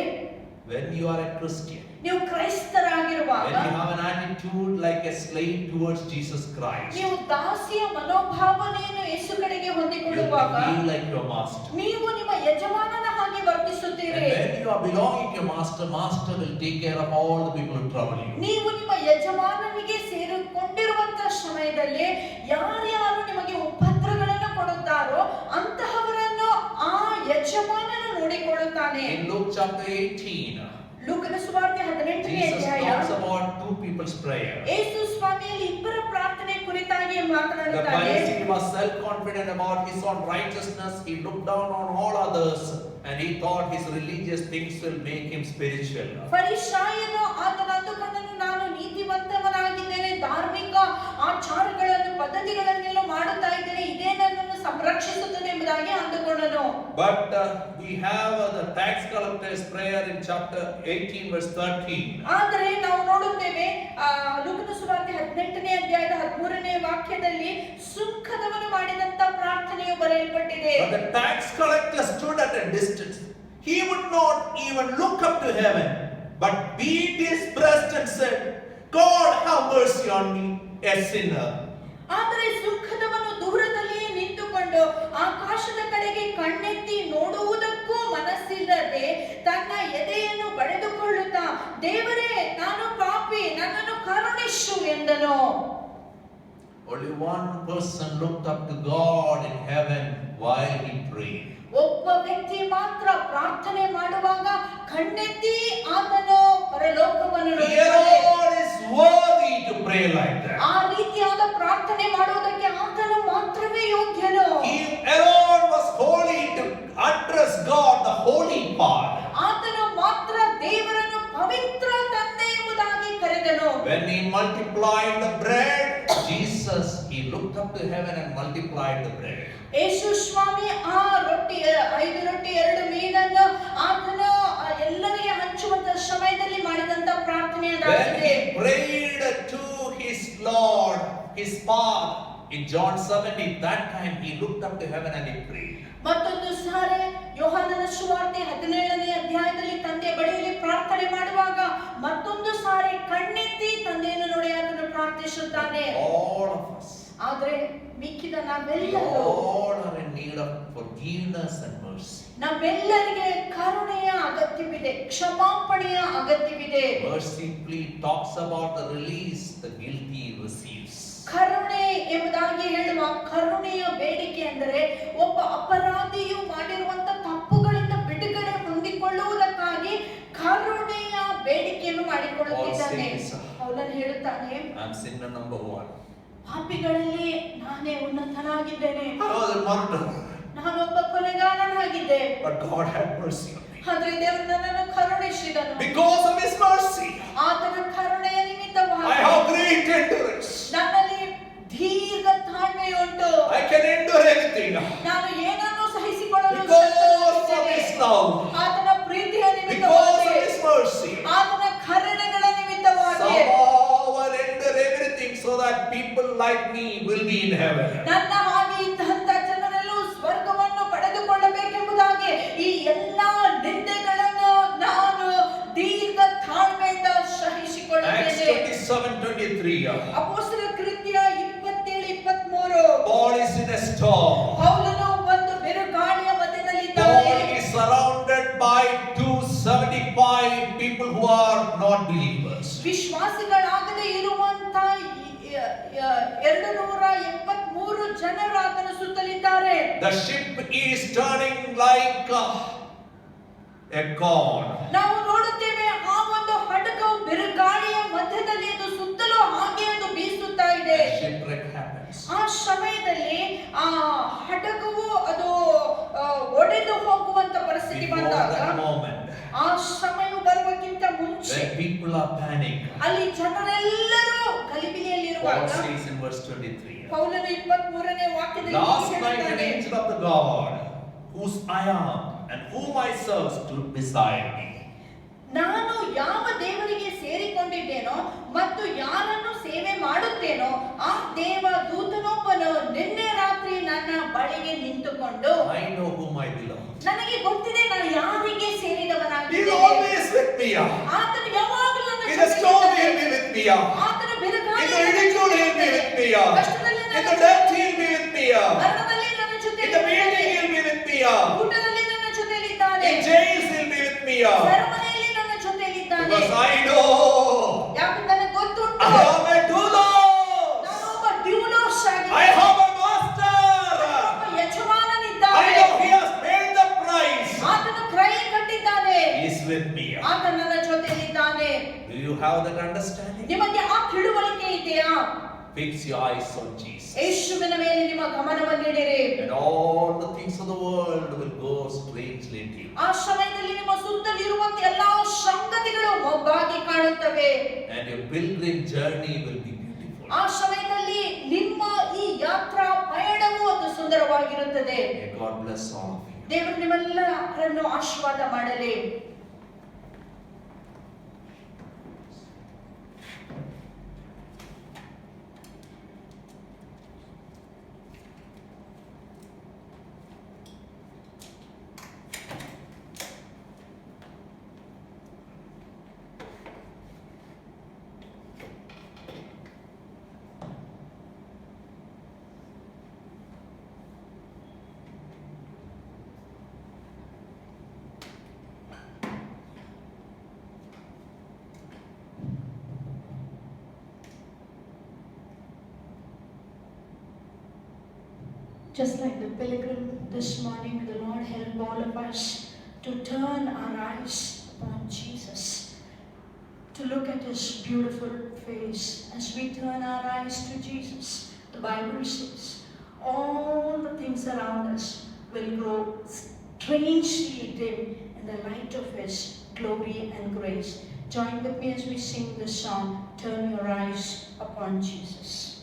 when you are a Christian, ನೀವು ಕ್ರೈಸ್ತರಾಗಿರುವಾಗ, when you have an attitude like a slave towards Jesus Christ, ನೀವು ದಾಸಿಯ ಮನೋಭಾವನೆಯನ್ನು ಯೇಸು ಕಡೆಗೆ you ಹೊಂದಿಕೊಳ್ಳುವಾಗ, feel like your master. ನೀವು ನಿಮ್ಮ ಯಜಮಾನನ ಹಾಗೆ ವರ್ತಿಸುತ್ತೀರಿ. And when you are belonging to your master, master will take care of all the people who trouble you. ನೀವು ನಿಮ್ಮ ಯಜಮಾನನಿಗೆ ಸೇರಿಕೊಂಡಿರುವಂತ ಸಮಯದಲ್ಲಿ ಯಾರ್ಯಾರು ನಿಮಗೆ ಉಪದ್ರವಗಳನ್ನು ಕೊಡುತ್ತಾರೋ ಅಂತಹವರನ್ನು ಆ ಯಜಮಾನನು ನೋಡಿಕೊಳ್ಳುತ್ತಾನೆ. In Luke chapter 18, ಲೂಕನ ಸುವಾರ್ತೆ 18ನೇ Jesus ಅಧ್ಯಾಯ, talks about two people's prayer. ಯೇಸು ಸ್ವಾಮಿಯಲ್ಲಿ ಇಬ್ಬರ ಪ್ರಾರ್ಥನೆ ಕುರಿತಾಗಿ The ಮಾತನಾಡುತ್ತಾನೆ. Pharisee was self-confident about his own righteousness. He looked down on all others and he thought his religious things will make him spiritual. ಫರಿಸಾಯನು ಆತನ ಅಂದುಕೊಂಡನು, ನಾನು ನೀತಿವಂತವನಾಗಿದ್ದೇನೆ, ಧಾರ್ಮಿಕ ಆಚಾರಗಳನ್ನು ಪದ್ಧತಿಗಳನ್ನೆಲ್ಲ ಮಾಡುತ್ತಾ ಇದ್ದೇನೆ, ಇದೇ ನನ್ನನ್ನು ಸಂರಕ್ಷಿಸುತ್ತದೆ ಎಂಬುದಾಗಿ ಅಂದುಕೊಂಡನು. But we have the tax collector's prayer in chapter 18 verse 13. ಆದರೆ ನಾವು ನೋಡುತ್ತೇವೆ ಲೂಕನ ಸುವಾರ್ತೆ 18ನೇ ಅಧ್ಯಾಯದ 13ನೇ ವಾಕ್ಯದಲ್ಲಿ ಸುಂಕದವನು ಮಾಡಿದಂತ ಪ್ರಾರ್ಥನೆಯು ಬರೆಯಲ್ಪಟ್ಟಿದೆ. But the tax collector stood at a distance. He would not even look up to heaven, but beat his breast and said, God, have mercy on me, a sinner. ಆದರೆ ಸುಂಕದವನು ದೂರದಲ್ಲಿಯೇ ನಿಂತುಕೊಂಡು ಆಕಾಶದ ಕಡೆಗೆ ಕಣ್ಣೆತ್ತಿ ನೋಡುವುದಕ್ಕೂ ಮನಸ್ಸಿಲ್ಲದೆ ತನ್ನ ಎದೆಯನ್ನು ಬಡಿದುಕೊಳ್ಳುತ್ತಾ, ದೇವರೇ, ನಾನು ಪಾಪಿ, ನನ್ನನ್ನು ಕರುಣಿಸು ಎಂದನು. Only one person looked up to God in heaven while he prayed. ಒಬ್ಬ ವ್ಯಕ್ತಿ ಮಾತ್ರ ಪ್ರಾರ್ಥನೆ ಮಾಡುವಾಗ ಕಣ್ಣೆತ್ತಿ ಆತನು ಪರಲೋಕವನ್ನು He ನೋಡುತ್ತಾನೆ. alone is worthy to pray like that. ಆ ರೀತಿಯಾದ ಪ್ರಾರ್ಥನೆ ಮಾಡುವುದಕ್ಕೆ ಆತನು ಮಾತ್ರವೇ ಯೋಗ್ಯನು. He multiplied the bread. Jesus, he looked up to heaven and multiplied the bread. ಯೇಸು ಸ್ವಾಮಿ ಆ ರೊಟ್ಟಿ 5 ರೊಟ್ಟಿ 2 ಮೀನನ್ನು ಆತನ ಎಲ್ಲರಿಗೆ ಹಂಚುವಂತ ಸಮಯದಲ್ಲಿ ಮಾಡಿದಂತ ಪ್ರಾರ್ಥನೆ When ಅದಾಗಿದೆ. he prayed to his Lord, his Father, in John 17, that time he looked up to heaven and he prayed. ಮತ್ತೊಂದು ಸಾರಿ ಯೋಹಾನನ ಸುವಾರ್ತೆ 17ನೇ ಅಧ್ಯಾಯದಲ್ಲಿ ತಂದೆ ಬಳಿಯಲ್ಲಿ ಪ್ರಾರ್ಥನೆ ಮಾಡುವಾಗ ಮತ್ತೊಂದು ಸಾರಿ ಕಣ್ಣೆತ್ತಿ ತಂದೆಯನ್ನು ನೋಡಿ ಆತನು ಪ್ರಾರ್ಥಿಸುತ್ತಾನೆ. All of us, ಆದರೆ ಮಿಕ್ಕಿದ we ನಾವೆಲ್ಲರೂ all are in need of forgiveness and mercy. ನಮ್ಮೆಲ್ಲರಿಗೆ ಕರುಣೆಯ ಅಗತ್ಯವಿದೆ, ಕ್ಷಮಾಪಣೆಯ ಅಗತ್ಯವಿದೆ. Mercy plea talks about the release the guilty receives. ಕರುಣೆ ಎಂಬುದಾಗಿ ಹೇಳುವ ಕರುಣೆಯ ಬೇಡಿಕೆ ಅಂದರೆ ಒಬ್ಬ ಅಪರಾಧಿಯು ಮಾಡಿರುವಂತ ತಪ್ಪುಗಳಿಂದ ಬಿಡುಗಡೆ ಹೊಂದಿಕೊಳ್ಳುವುದಕ್ಕಾಗಿ ಕರುಣೆಯ ಬೇಡಿಕೆಯನ್ನು ಮಾಡಿಕೊಳ್ಳುತ್ತಿದ್ದಾನೆ. ಅವನನ್ನು ಹೇಳುತ್ತಾನೆ, I'm sinner number 1. ಪಾಪಿಗಳಲ್ಲಿ ನಾನೇ ಉನ್ನತನಾಗಿದ್ದೇನೆ, I was a murderer, ನಾನೊಬ್ಬ ಕೊಲೆಗಾರನಾಗಿದ್ದೆ, but God had mercy on me. ಆದ್ರೆ ದೇವರು ನನ್ನನ್ನು ಕರುಣಿಸಿದನು. Because of His mercy, ಆತನ ಕರುಣೆಯ I ನಿಮಿತ್ತವಾಗಿ have great endurance. ನನ್ನಲ್ಲಿ ದೀರ್ಘ ತಾಳ್ಮೆಯುಂಟು. I can endure anything ನಾನು ಏನನ್ನು ಸಹಿಸಿಕೊಳ್ಳಲು because of ಶಕ್ತನಾಗಿದ್ದೇನೆ. His love, ಆತನ ಪ್ರೀತಿಯ because of ನಿಮಿತ್ತವಾಗಿ, His mercy. ಆತನ ಕರುಣೆಗಳ ನಿಮಿತ್ತವಾಗಿ Somehow I'll endure everything so that people like me will be in heaven. ನನ್ನ ಹಾಗೆ ಇದ್ದಂತ ಜನರೆಲ್ಲೂ ಸ್ವರ್ಗವನ್ನು ಪಡೆದುಕೊಳ್ಳಬೇಕೆಂಬುದಾಗಿ ಈ ಎಲ್ಲಾ ನಿಂದೆಗಳನ್ನು ನಾನು ದೀರ್ಘ ತಾಳ್ಮೆಯಿಂದ Acts ಸಹಿಸಿಕೊಳ್ಳುತ್ತೇನೆ. 27:23. ಅಪೊಸ್ತಲ ಕೃತ್ಯ 27:23. Paul is in a storm. ಪೌಲನು ಒಂದು ಬಿರುಗಾಳಿಯ ಮಧ್ಯದಲ್ಲಿದ್ದಾನೆ. Paul is surrounded by 275 people who are not believers. ವಿಶ್ವಾಸಿಗಳಾಗದೆ ಇರುವಂತ 273 ಜನರು ಆತನ ಸುತ್ತಲಿದ್ದಾರೆ. The ship is turning like a corn. ನಾವು ನೋಡುತ್ತೇವೆ ಆ ಒಂದು ಹಡಗು ಬಿರುಗಾಳಿಯ ಮಧ್ಯದಲ್ಲಿ ಅದು ಸುತ್ತಲೂ ಹಾಗೆ ಅದು ಬೀಸುತ್ತಾ ಇದೆ. Shipwreck happens. ಆ ಸಮಯದಲ್ಲಿ ಆ ಹಡಗು ಅದು ಒಡೆದು ಹೋಗುವಂತ ಪರಿಸ್ಥಿತಿ Before ಬಂದಾಗ, that moment, ಆ ಸಮಯ ಬರುವಕ್ಕಿಂತ ಮುಂಚೆ when people are panic, ಅಲ್ಲಿ ಜನರೆಲ್ಲರೂ ಗಲಿಬಿಲಿಯಲ್ಲಿರುವಾಗ Paul says in verse 23, ಪೌಲನು 23ನೇ ವಾಕ್ಯದಲ್ಲಿ last night an ಹೇಳುತ್ತಾನೆ, angel of the God, whose I am and whom I serve, stood beside me. ನಾನು ಯಾವ ದೇವರಿಗೆ ಸೇರಿಕೊಂಡಿದ್ದೇನೋ ಮತ್ತು ಯಾರನ್ನು ಸೇವೆ ಮಾಡುತ್ತೇನೋ ಆ ದೇವ ದೂತನೊಬ್ಬನು ನಿನ್ನೆ ರಾತ್ರಿ ನನ್ನ ಬಳಿಗೆ ನಿಂತುಕೊಂಡು, I know whom I belong. ನನಗೆ ಗೊತ್ತಿದೆ ನಾನು ಯಾರಿಗೆ He is ಸೇರಿದವನಾಗಿದ್ದೇನೆ. always with me. ಆತನು ಯಾವಾಗಲೂ ನನ್ನ In the storm he will ಜೊತೆಗಿದ್ದಾನೆ. be with me. ಆತನ In ಬಿರುಗಾಳಿಯಲ್ಲಿ the ನನ್ನ ridicule he will be ಜೊತೆಗಿದ್ದಾನೆ. with me. ಕಷ್ಟದಲ್ಲಿ In ನನ್ನ the death he will be with me. ಮರಣದಲ್ಲಿ ನನ್ನ In the ಜೊತೆಗಿದ್ದಾನೆ. meeting he will be with me. ಊಟದಲ್ಲಿ ನನ್ನ ಜೊತೆಯಲ್ಲಿದ್ದಾನೆ. In jails he will be with me. ಸೆರೆಮನೆಯಲ್ಲಿ ನನ್ನ ಜೊತೆಯಲ್ಲಿದ್ದಾನೆ. Because I know ಯಾಕೆ ನನಗೆ ಗೊತ್ತುಂಟು, I have a doulos. ನಾನೊಬ್ಬ ಡ್ಯೂಲೋಸ್ I ಆಗಿದ್ದೇನೆ. have a master. ಒಬ್ಬ I ಯಜಮಾನನಿದ್ದಾನೆ. know he has paid the price. ಆತನು ಕ್ರಯ ಕಟ್ಟಿದ್ದಾನೆ. He is with me. ಆತ ನನ್ನ ಜೊತೆಯಲ್ಲಿದ್ದಾನೆ. Do you have that understanding? ನಿಮಗೆ ಆ ತಿಳುವಳಿಕೆ ಇದೆಯಾ? Fix your eyes on Jesus. ಯೇಸುವಿನ ಮೇಲೆ ನಿಮ್ಮ ಗಮನವನ್ನಿಡಿರಿ. And all the things of the world will go strangely dim. ಆ ಸಮಯದಲ್ಲಿ ನಿಮ್ಮ ಸುತ್ತಲಿರುವಂತ ಎಲ್ಲಾ ಸಂಗತಿಗಳು ಮೊಬ್ಬಾಗಿ ಕಾಣುತ್ತವೆ. And your pilgrim journey will be beautiful. ಆ ಸಮಯದಲ್ಲಿ ನಿಮ್ಮ ಈ ಯಾತ್ರಾ ಪಯಣವು ಅದು ಸುಂದರವಾಗಿರುತ್ತದೆ. May God bless all of you. ದೇವರು ನಿಮ್ಮೆಲ್ಲರನ್ನು ಆಶೀರ್ವಾದ ಮಾಡಲಿ. Just like the pilgrim this morning, may the Lord help all of us to turn our eyes upon Jesus, to look at His beautiful face. As we turn our eyes to Jesus, the Bible says, all the things around us will grow strangely dim in the light of His glory and grace. Join with me as we sing the song, Turn Your Eyes Upon Jesus.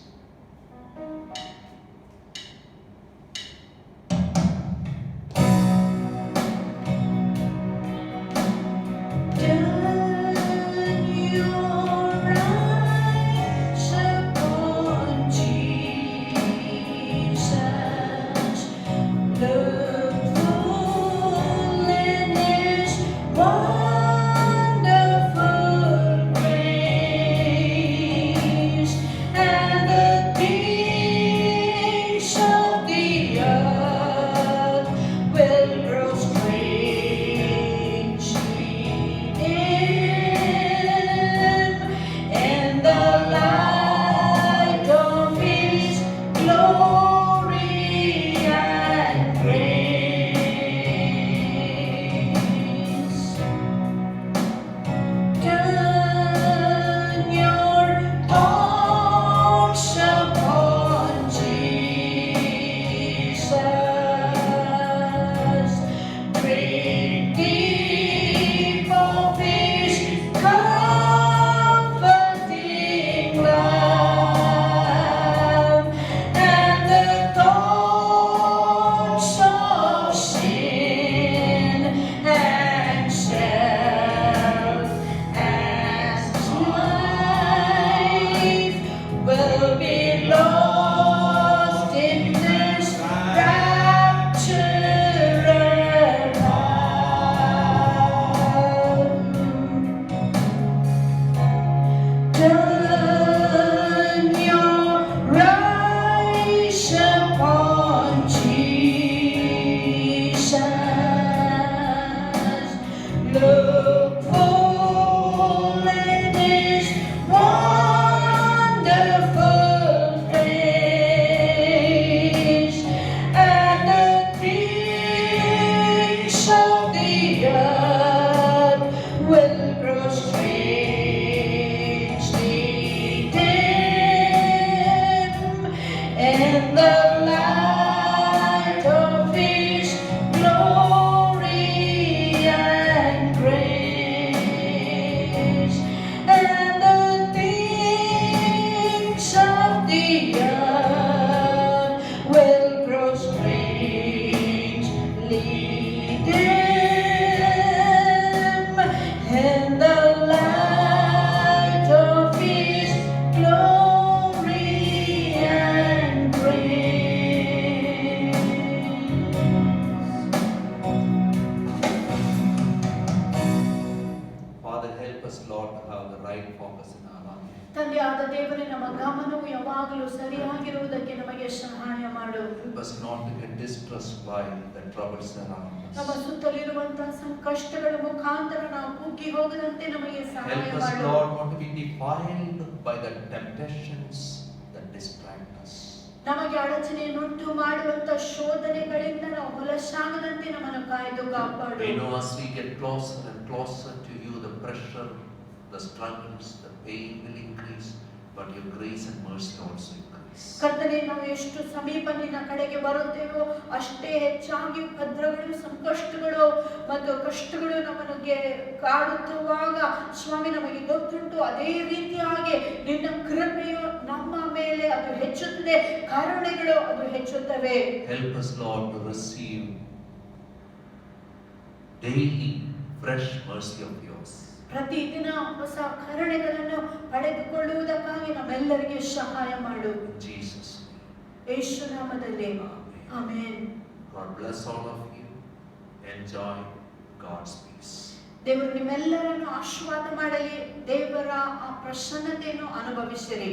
ತಂದೆಯಾದ ದೇವರೇ, ನಮ್ಮ ಗಮನವು ಯಾವಾಗಲೂ ಸರಿಯಾಗಿರುವುದಕ್ಕೆ ನಮಗೆ ಸಹಾಯ ಮಾಡು. Help us not to get distressed by the troubles around ನಮ್ಮ us. ಸುತ್ತಲಿರುವಂತಹ ಸಂಕಷ್ಟಗಳ ಮುಖಾಂತರ ನಾವು ಕುಗ್ಗಿ ಹೋಗದಂತೆ ನಮಗೆ ಸಹಾಯ Help us, ಮಾಡು. Lord, not to be defiled by the temptations that distract us. ನಮಗೆ ಅಡಚಣೆಯನ್ನುಂಟು ಮಾಡುವಂತ ಶೋಧನೆಗಳಿಂದ ನಾವು ಹೊಲಸಾಗದಂತೆ ನಮ್ಮನ್ನು ಕಾಯ್ದು ಕಾಪಾಡು. We know as we get closer and closer to you, the pressure, the struggles, the pain will increase, but your grace and mercy also increase. ಕರ್ತನೇ, ನಾವು ಎಷ್ಟು ಸಮೀಪ ನಿನ್ನ ಕಡೆಗೆ ಬರುತ್ತೇವೋ ಅಷ್ಟೇ ಹೆಚ್ಚಾಗಿ ಉಪದ್ರವಗಳು, ಸಂಕಷ್ಟಗಳು ಮತ್ತು ಕಷ್ಟಗಳು ನಮಗೆ ಕಾಡುತ್ತಿರುವಾಗ ಸ್ವಾಮಿ ನಮಗೆ ಗೊತ್ತುಂಟು, ಅದೇ ರೀತಿಯಾಗಿ ನಿನ್ನ ಕೃಪೆಯು ನಮ್ಮ ಮೇಲೆ ಅದು ಹೆಚ್ಚುತ್ತದೆ, ಕರುಣೆಗಳು ಅದು ಹೆಚ್ಚುತ್ತವೆ. Help us, Lord, to receive daily fresh mercy of yours. ಪ್ರತಿದಿನ ಹೊಸ ಕರುಣೆಗಳನ್ನು ಪಡೆದುಕೊಳ್ಳುವುದಕ್ಕಾಗಿ ನಮ್ಮೆಲ್ಲರಿಗೆ ಸಹಾಯ ಮಾಡು. Jesus. ಯೇಸು ನಾಮದಲ್ಲಿ amen. God bless all of you. Enjoy God's peace. ದೇವರು ನಿಮ್ಮೆಲ್ಲರನ್ನು ಆಶೀರ್ವಾದ ಮಾಡಲಿ. ದೇವರ ಆ ಪ್ರಸನ್ನತೆಯನ್ನು ಅನುಭವಿಸಿರಿ.